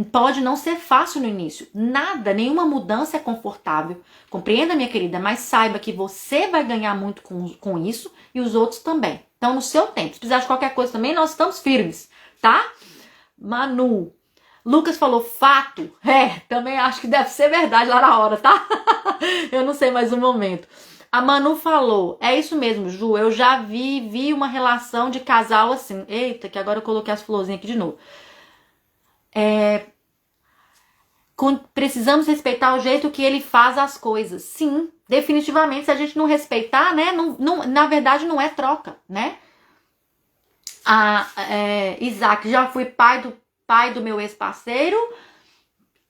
Pode não ser fácil no início. Nada, nenhuma mudança é confortável. Compreenda, minha querida, mas saiba que você vai ganhar muito com isso e os outros também. Então, no seu tempo. Se precisar de qualquer coisa também, nós estamos firmes, tá? Manu. Lucas falou fato. Também acho que deve ser verdade lá na hora, tá? Eu não sei mais o momento. A Manu falou, é isso mesmo, Ju, eu já vi uma relação de casal assim. Eita, que agora eu coloquei as florzinhas aqui de novo. Precisamos respeitar o jeito que ele faz as coisas. Sim, definitivamente, se a gente não respeitar, né, na verdade não é troca, né? Isaac, já fui pai do meu ex-parceiro.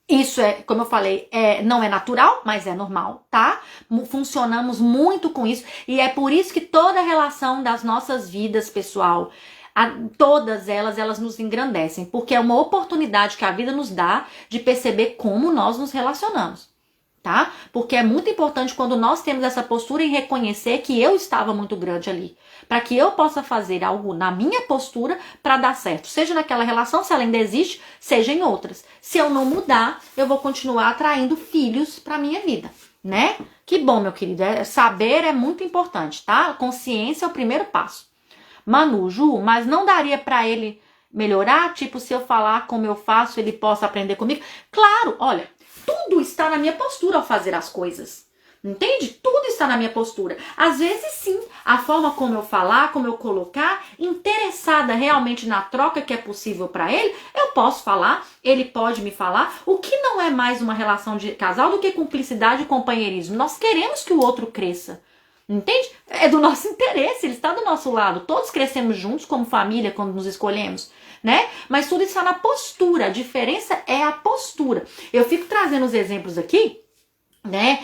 Isso é, como eu falei, não é natural, mas é normal, tá? Funcionamos muito com isso e é por isso que toda a relação das nossas vidas, pessoal, todas elas nos engrandecem, porque é uma oportunidade que a vida nos dá de perceber como nós nos relacionamos, tá? Porque é muito importante quando nós temos essa postura em reconhecer que eu estava muito grande ali, para que eu possa fazer algo na minha postura para dar certo, seja naquela relação, se ela ainda existe, seja em outras. Se eu não mudar, eu vou continuar atraindo filhos para minha vida, né? Que bom, meu querido, saber é muito importante, tá? Consciência é o primeiro passo. Manu, Ju, mas não daria para ele melhorar? Tipo, se eu falar como eu faço, ele possa aprender comigo? Claro, olha, tudo está na minha postura ao fazer as coisas. Entende? Tudo está na minha postura. Às vezes, sim, a forma como eu falar, como eu colocar, interessada realmente na troca que é possível para ele, eu posso falar, ele pode me falar. O que não é mais uma relação de casal do que cumplicidade e companheirismo? Nós queremos que o outro cresça. Entende? É do nosso interesse, ele está do nosso lado. Todos crescemos juntos como família quando nos escolhemos, né? Mas tudo está na postura. A diferença é a postura. Eu fico trazendo os exemplos aqui, né?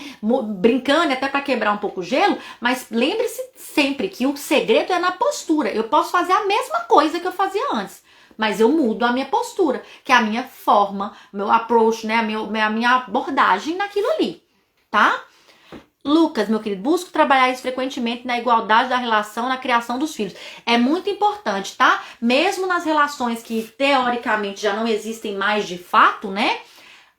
Brincando até para quebrar um pouco o gelo, mas lembre-se sempre que o segredo é na postura. Eu posso fazer a mesma coisa que eu fazia antes, mas eu mudo a minha postura, que é a minha forma, meu approach, né? A minha abordagem naquilo ali. tá? Lucas, meu querido, busco trabalhar isso frequentemente na igualdade da relação, na criação dos filhos. É muito importante, tá? Mesmo nas relações que teoricamente já não existem mais de fato, né?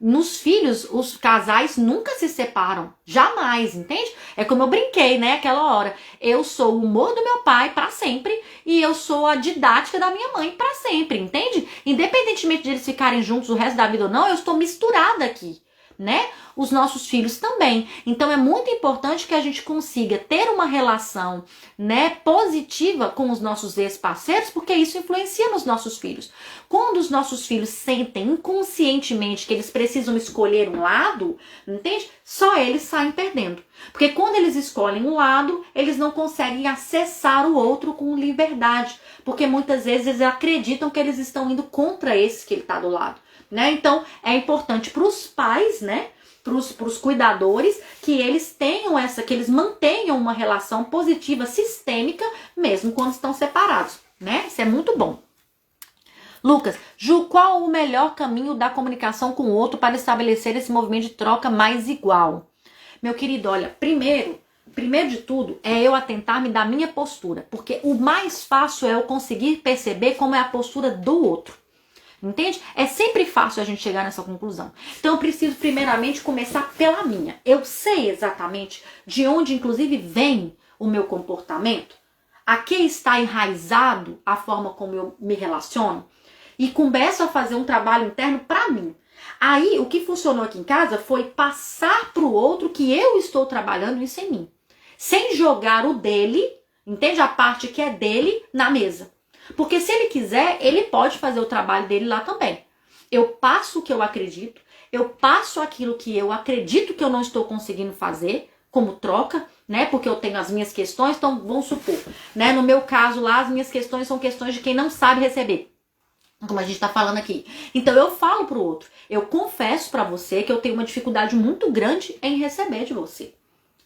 Nos filhos, os casais nunca se separam. Jamais, entende? É como eu brinquei, né? Aquela hora. Eu sou o humor do meu pai para sempre e eu sou a didática da minha mãe para sempre, entende? Independentemente de eles ficarem juntos o resto da vida ou não, eu estou misturada aqui, né? Os nossos filhos também. Então é muito importante que a gente consiga ter uma relação, né, positiva com os nossos ex-parceiros, porque isso influencia nos nossos filhos. Quando os nossos filhos sentem inconscientemente que eles precisam escolher um lado, entende? Só eles saem perdendo. Porque quando eles escolhem um lado, eles não conseguem acessar o outro com liberdade. Porque muitas vezes eles acreditam que eles estão indo contra esse que ele está do lado, né? Então é importante para os pais, né? Para os cuidadores, que eles tenham que eles mantenham uma relação positiva, sistêmica, mesmo quando estão separados, né? Isso é muito bom. Lucas, Ju, qual o melhor caminho da comunicação com o outro para estabelecer esse movimento de troca mais igual? Meu querido, olha, primeiro de tudo, é eu atentar-me da minha postura, porque o mais fácil é eu conseguir perceber como é a postura do outro. Entende? É sempre fácil a gente chegar nessa conclusão. Então eu preciso primeiramente começar pela minha. Eu sei exatamente de onde inclusive vem o meu comportamento, a que está enraizado a forma como eu me relaciono e começo a fazer um trabalho interno para mim. Aí o que funcionou aqui em casa foi passar para o outro que eu estou trabalhando isso em mim, sem jogar o dele, entende? A parte que é dele na mesa. Porque se ele quiser, ele pode fazer o trabalho dele lá também. Eu passo o que eu acredito, eu passo aquilo que eu acredito que eu não estou conseguindo fazer, como troca, né? Porque eu tenho as minhas questões, então vamos supor, né? No meu caso lá, as minhas questões são questões de quem não sabe receber, como a gente tá falando aqui. Então eu falo pro outro, eu confesso pra você que eu tenho uma dificuldade muito grande em receber de você.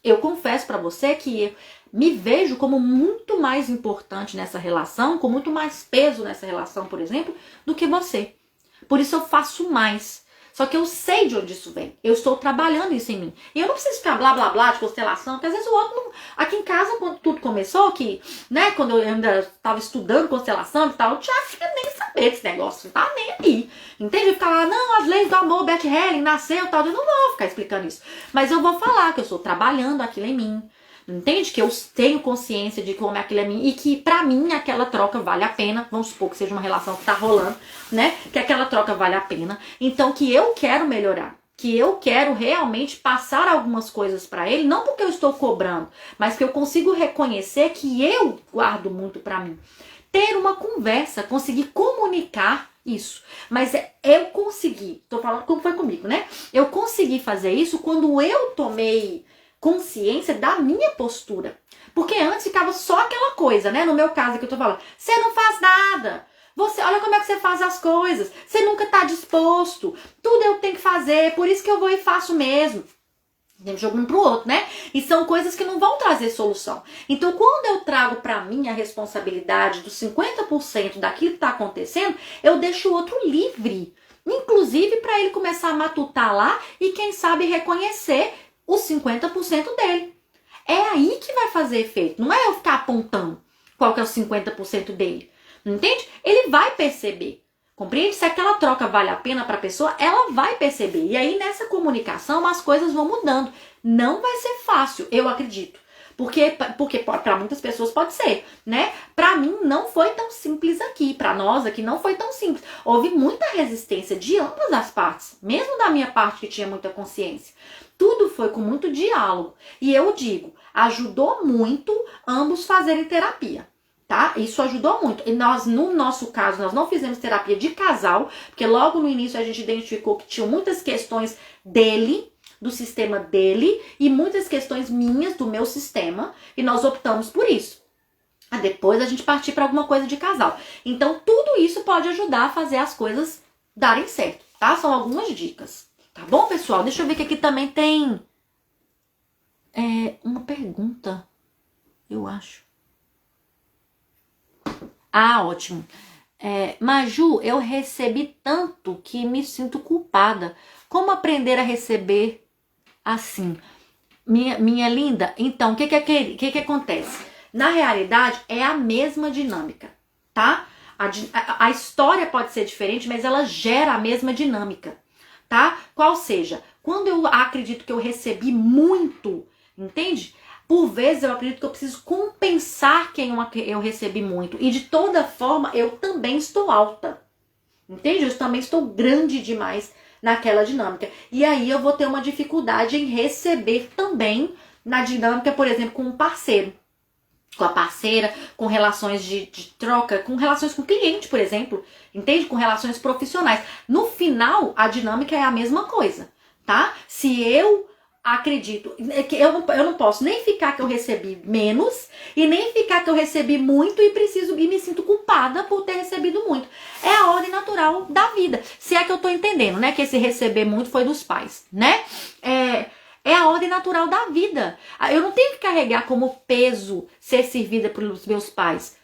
Eu confesso pra você que eu me vejo como muito mais importante nessa relação, com muito mais peso nessa relação, por exemplo, do que você. Por isso eu faço mais. Só que eu sei de onde isso vem. Eu estou trabalhando isso em mim. E eu não preciso ficar blá blá blá de constelação, porque às vezes o outro não... Aqui em casa, quando tudo começou, que, né, quando eu ainda estava estudando constelação e tal, eu tinha nem saber desse negócio, não tava nem aí. Entende? Eu ficava lá, não, as leis do amor, Beth Helling, nasceu e tal. Eu não vou ficar explicando isso. Mas eu vou falar que eu estou trabalhando aquilo em mim. Entende? Que eu tenho consciência de como aquilo é mim e que pra mim aquela troca vale a pena. Vamos supor que seja uma relação que tá rolando, né? Que aquela troca vale a pena. Então que eu quero melhorar. Que eu quero realmente passar algumas coisas pra ele. Não porque eu estou cobrando, mas que eu consigo reconhecer que eu guardo muito pra mim. Ter uma conversa, conseguir comunicar isso. Mas eu consegui, tô falando como foi comigo, né? Eu consegui fazer isso quando eu tomei consciência da minha postura. Porque antes ficava só aquela coisa, né? No meu caso que eu tô falando, você não faz nada. Você, olha como é que você faz as coisas. Você nunca tá disposto. Tudo eu tenho que fazer, por isso que eu vou e faço mesmo. Jogo um pro outro, né? E são coisas que não vão trazer solução. Então, quando eu trago pra mim a responsabilidade dos 50% daquilo que tá acontecendo, eu deixo o outro livre. Inclusive para ele começar a matutar lá e, quem sabe, reconhecer os 50% dele. É aí que vai fazer efeito. Não é eu ficar apontando qual que é os 50% dele. Entende? Ele vai perceber. Compreende? Se aquela troca vale a pena para a pessoa, ela vai perceber. E aí, nessa comunicação, as coisas vão mudando. Não vai ser fácil, eu acredito. Porque para muitas pessoas pode ser, né? Para mim não foi tão simples aqui, para nós aqui não foi tão simples. Houve muita resistência de ambas as partes, mesmo da minha parte que tinha muita consciência. Tudo foi com muito diálogo. E eu digo, ajudou muito ambos fazerem terapia, tá? Isso ajudou muito. E nós, no nosso caso, nós não fizemos terapia de casal, porque logo no início a gente identificou que tinha muitas questões dele, do sistema dele, e muitas questões minhas do meu sistema, e nós optamos por isso. Depois a gente partir para alguma coisa de casal. Então tudo isso pode ajudar a fazer as coisas darem certo, tá? São algumas dicas. Tá bom, pessoal? Deixa eu ver que aqui também tem uma pergunta, eu acho. Ah, ótimo. Maju, eu recebi tanto que me sinto culpada. Como aprender a receber assim? Minha linda, então, o que acontece? Na realidade, é a mesma dinâmica, tá? A história pode ser diferente, mas ela gera a mesma dinâmica, tá? Qual seja, quando eu acredito que eu recebi muito, entende? Por vezes eu acredito que eu preciso compensar quem eu recebi muito. E de toda forma, eu também estou alta. Entende? Eu também estou grande demais naquela dinâmica. E aí eu vou ter uma dificuldade em receber também na dinâmica, por exemplo, com um parceiro. Com a parceira, com relações de troca, com relações com o cliente, por exemplo. Entende? Com relações profissionais. No final, a dinâmica é a mesma coisa, tá? Se eu acredito que eu não posso nem ficar que eu recebi menos e nem ficar que eu recebi muito e me sinto culpada por ter recebido muito. É a ordem natural da vida. Se é que eu tô entendendo, né? Que esse receber muito foi dos pais, né? É a ordem natural da vida. Eu não tenho que carregar como peso ser servida pelos meus pais.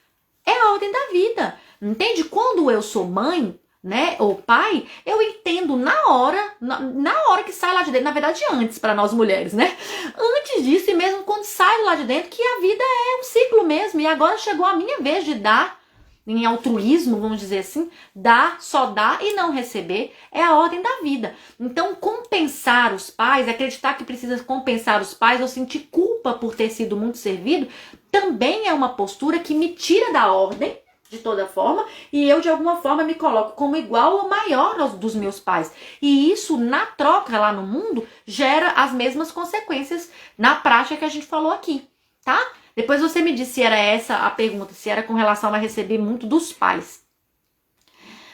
É a ordem da vida. Entende? Quando eu sou mãe, né, ou pai, eu entendo na hora que sai lá de dentro, na verdade antes para nós mulheres, né? Antes disso e mesmo quando sai lá de dentro, que a vida é um ciclo mesmo e agora chegou a minha vez de dar, em altruísmo, vamos dizer assim, dar, só dar e não receber, é a ordem da vida. Então, compensar os pais, acreditar que precisa compensar os pais ou sentir culpa por ter sido muito servido, também é uma postura que me tira da ordem, de toda forma, e eu de alguma forma me coloco como igual ou maior aos dos meus pais. E isso, na troca lá no mundo, gera as mesmas consequências na prática que a gente falou aqui, tá? Depois você me disse se era essa a pergunta, se era com relação a receber muito dos pais.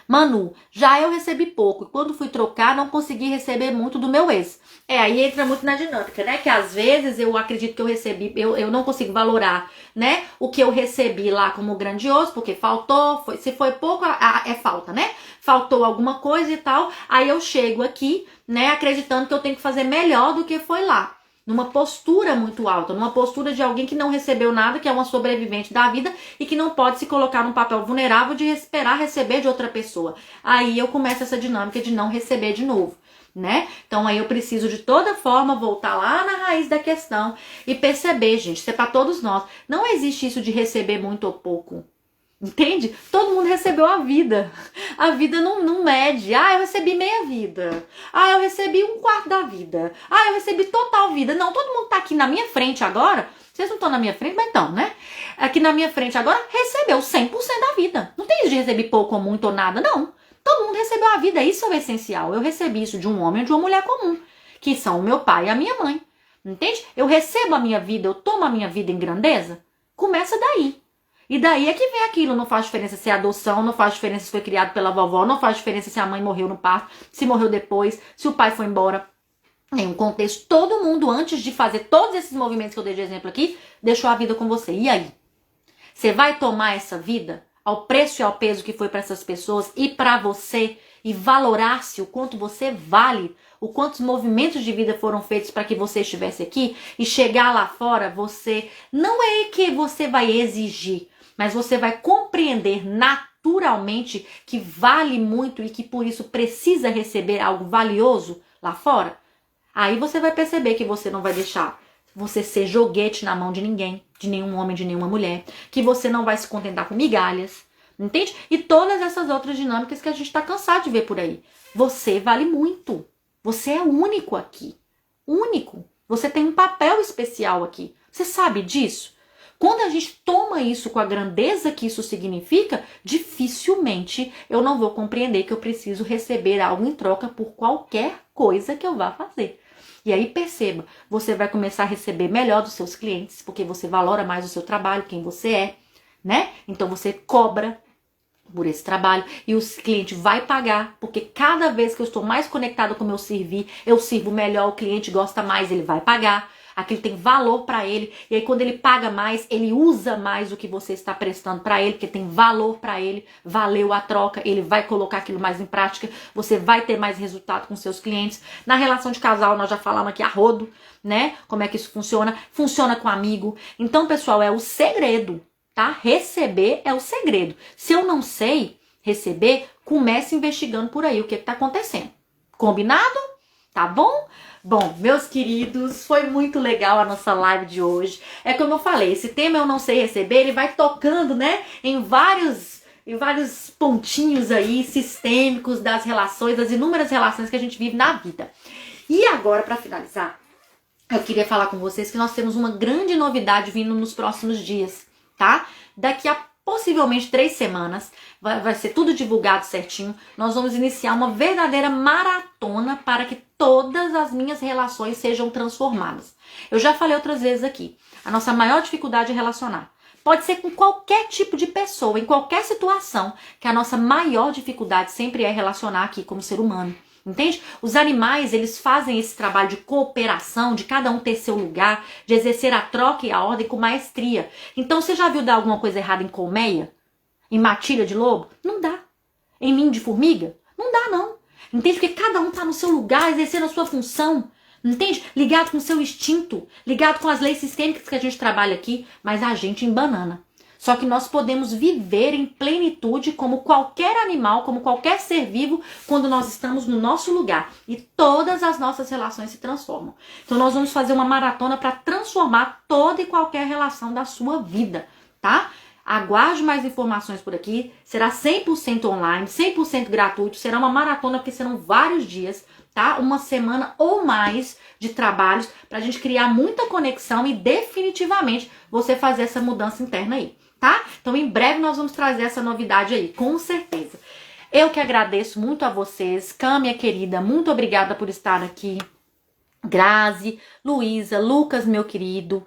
Manu, já eu recebi pouco, e quando fui trocar não consegui receber muito do meu ex. Aí entra muito na dinâmica, né? Que às vezes eu acredito que eu recebi, eu não consigo valorar, né? O que eu recebi lá como grandioso, porque faltou, se foi pouco, é falta, né? Faltou alguma coisa e tal, aí eu chego aqui, né? Acreditando que eu tenho que fazer melhor do que foi lá. Numa postura muito alta, numa postura de alguém que não recebeu nada, que é uma sobrevivente da vida e que não pode se colocar num papel vulnerável de esperar receber de outra pessoa. Aí eu começo essa dinâmica de não receber de novo, né? Então aí eu preciso de toda forma voltar lá na raiz da questão e perceber, gente, isso é para todos nós. Não existe isso de receber muito ou pouco. Entende? Todo mundo recebeu a vida. A vida não mede. Eu recebi meia vida. Eu recebi um quarto da vida. Eu recebi total vida. Não, todo mundo tá aqui na minha frente agora. Vocês não estão na minha frente, mas estão, né? Aqui na minha frente agora, recebeu 100% da vida. Não tem isso de receber pouco ou muito ou nada, não. Todo mundo recebeu a vida. Isso é o essencial. Eu recebi isso de um homem ou de uma mulher comum, que são o meu pai e a minha mãe. Entende? Eu recebo a minha vida, eu tomo a minha vida em grandeza. Começa daí. E daí é que vem aquilo, não faz diferença se é adoção, não faz diferença se foi criado pela vovó, não faz diferença se a mãe morreu no parto, se morreu depois, se o pai foi embora. Em um contexto, todo mundo, antes de fazer todos esses movimentos que eu dei de exemplo aqui, deixou a vida com você. E aí? Você vai tomar essa vida ao preço e ao peso que foi para essas pessoas e para você e valorar-se o quanto você vale, o quantos movimentos de vida foram feitos para que você estivesse aqui e chegar lá fora, você não é que você vai exigir, mas você vai compreender naturalmente que vale muito e que por isso precisa receber algo valioso lá fora. Aí você vai perceber que você não vai deixar você ser joguete na mão de ninguém, de nenhum homem, de nenhuma mulher, que você não vai se contentar com migalhas, entende? E todas essas outras dinâmicas que a gente está cansado de ver por aí. Você vale muito. Você é único aqui. Único. Você tem um papel especial aqui. Você sabe disso? Quando a gente toma isso com a grandeza que isso significa, dificilmente eu não vou compreender que eu preciso receber algo em troca por qualquer coisa que eu vá fazer. E aí perceba, você vai começar a receber melhor dos seus clientes, porque você valora mais o seu trabalho, quem você é, né? Então você cobra por esse trabalho e o cliente vai pagar, porque cada vez que eu estou mais conectada com o meu servir, eu sirvo melhor, o cliente gosta mais, ele vai pagar. Aquilo tem valor para ele, e aí quando ele paga mais, ele usa mais o que você está prestando para ele, porque tem valor para ele, valeu a troca, ele vai colocar aquilo mais em prática, você vai ter mais resultado com seus clientes. Na relação de casal, nós já falamos aqui a rodo, né? Como é que isso funciona? Funciona com amigo. Então, pessoal, é o segredo, tá? Receber é o segredo. Se eu não sei receber, comece investigando por aí o que está acontecendo. Combinado? Tá bom? Bom, meus queridos, foi muito legal a nossa live de hoje. É como eu falei, esse tema eu não sei receber, ele vai tocando, né, em vários pontinhos aí sistêmicos das relações, das inúmeras relações que a gente vive na vida. E agora, para finalizar, eu queria falar com vocês que nós temos uma grande novidade vindo nos próximos dias, tá? Daqui a possivelmente 3 semanas, vai ser tudo divulgado certinho. Nós vamos iniciar uma verdadeira maratona para que todas as minhas relações sejam transformadas. Eu já falei outras vezes aqui, a nossa maior dificuldade é relacionar. Pode ser com qualquer tipo de pessoa, em qualquer situação, que a nossa maior dificuldade sempre é relacionar aqui como ser humano. Entende? Os animais, eles fazem esse trabalho de cooperação, de cada um ter seu lugar, de exercer a troca e a ordem com maestria. Então, você já viu dar alguma coisa errada em colmeia? Em matilha de lobo? Não dá. Em ninho de formiga? Não dá, não. Entende? Porque cada um tá no seu lugar, exercendo a sua função. Entende? Ligado com o seu instinto, ligado com as leis sistêmicas que a gente trabalha aqui, mas a gente em banana. Só que nós podemos viver em plenitude como qualquer animal, como qualquer ser vivo, quando nós estamos no nosso lugar. E todas as nossas relações se transformam. Então nós vamos fazer uma maratona para transformar toda e qualquer relação da sua vida, tá? Aguarde mais informações por aqui. Será 100% online, 100% gratuito. Será uma maratona porque serão vários dias, tá? Uma semana ou mais de trabalhos para a gente criar muita conexão e definitivamente você fazer essa mudança interna aí. Tá? Então, em breve nós vamos trazer essa novidade aí, com certeza. Eu que agradeço muito a vocês. Cam, minha querida, muito obrigada por estar aqui. Grazi, Luísa, Lucas, meu querido.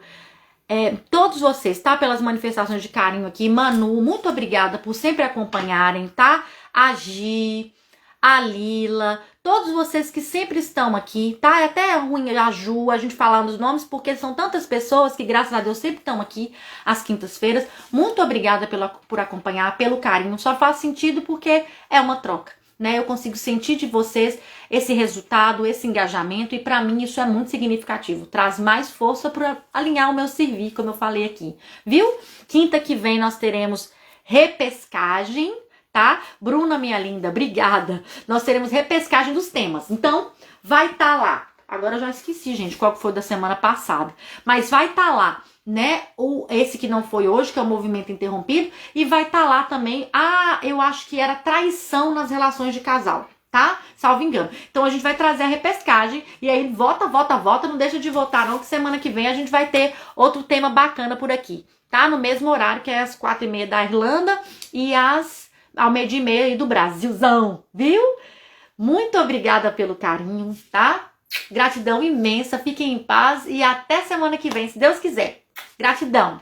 Todos vocês, tá? Pelas manifestações de carinho aqui. Manu, muito obrigada por sempre acompanharem, tá? A Gi, a Lila, todos vocês que sempre estão aqui, tá? É até ruim a Ju, a gente falar nos nomes, porque são tantas pessoas que, graças a Deus, sempre estão aqui às quintas-feiras. Muito obrigada por acompanhar, pelo carinho. Só faz sentido porque é uma troca, né? Eu consigo sentir de vocês esse resultado, esse engajamento, e pra mim isso é muito significativo. Traz mais força para alinhar o meu servir, como eu falei aqui. Viu? Quinta que vem nós teremos repescagem, tá? Bruna, minha linda, obrigada. Nós teremos repescagem dos temas. Então, vai estar lá. Agora eu já esqueci, gente, qual foi da semana passada. Mas vai estar lá, né? Esse que não foi hoje, que é o movimento interrompido. E vai estar lá também, eu acho que era traição nas relações de casal, tá? Salvo engano. Então a gente vai trazer a repescagem. E aí vota. Não deixa de votar não, que semana que vem a gente vai ter outro tema bacana por aqui. Tá? No mesmo horário, que é às 4h30 da Irlanda e ao 12h30 aí do Brasilzão, viu? Muito obrigada pelo carinho, tá? Gratidão imensa, fiquem em paz e até semana que vem, se Deus quiser. Gratidão!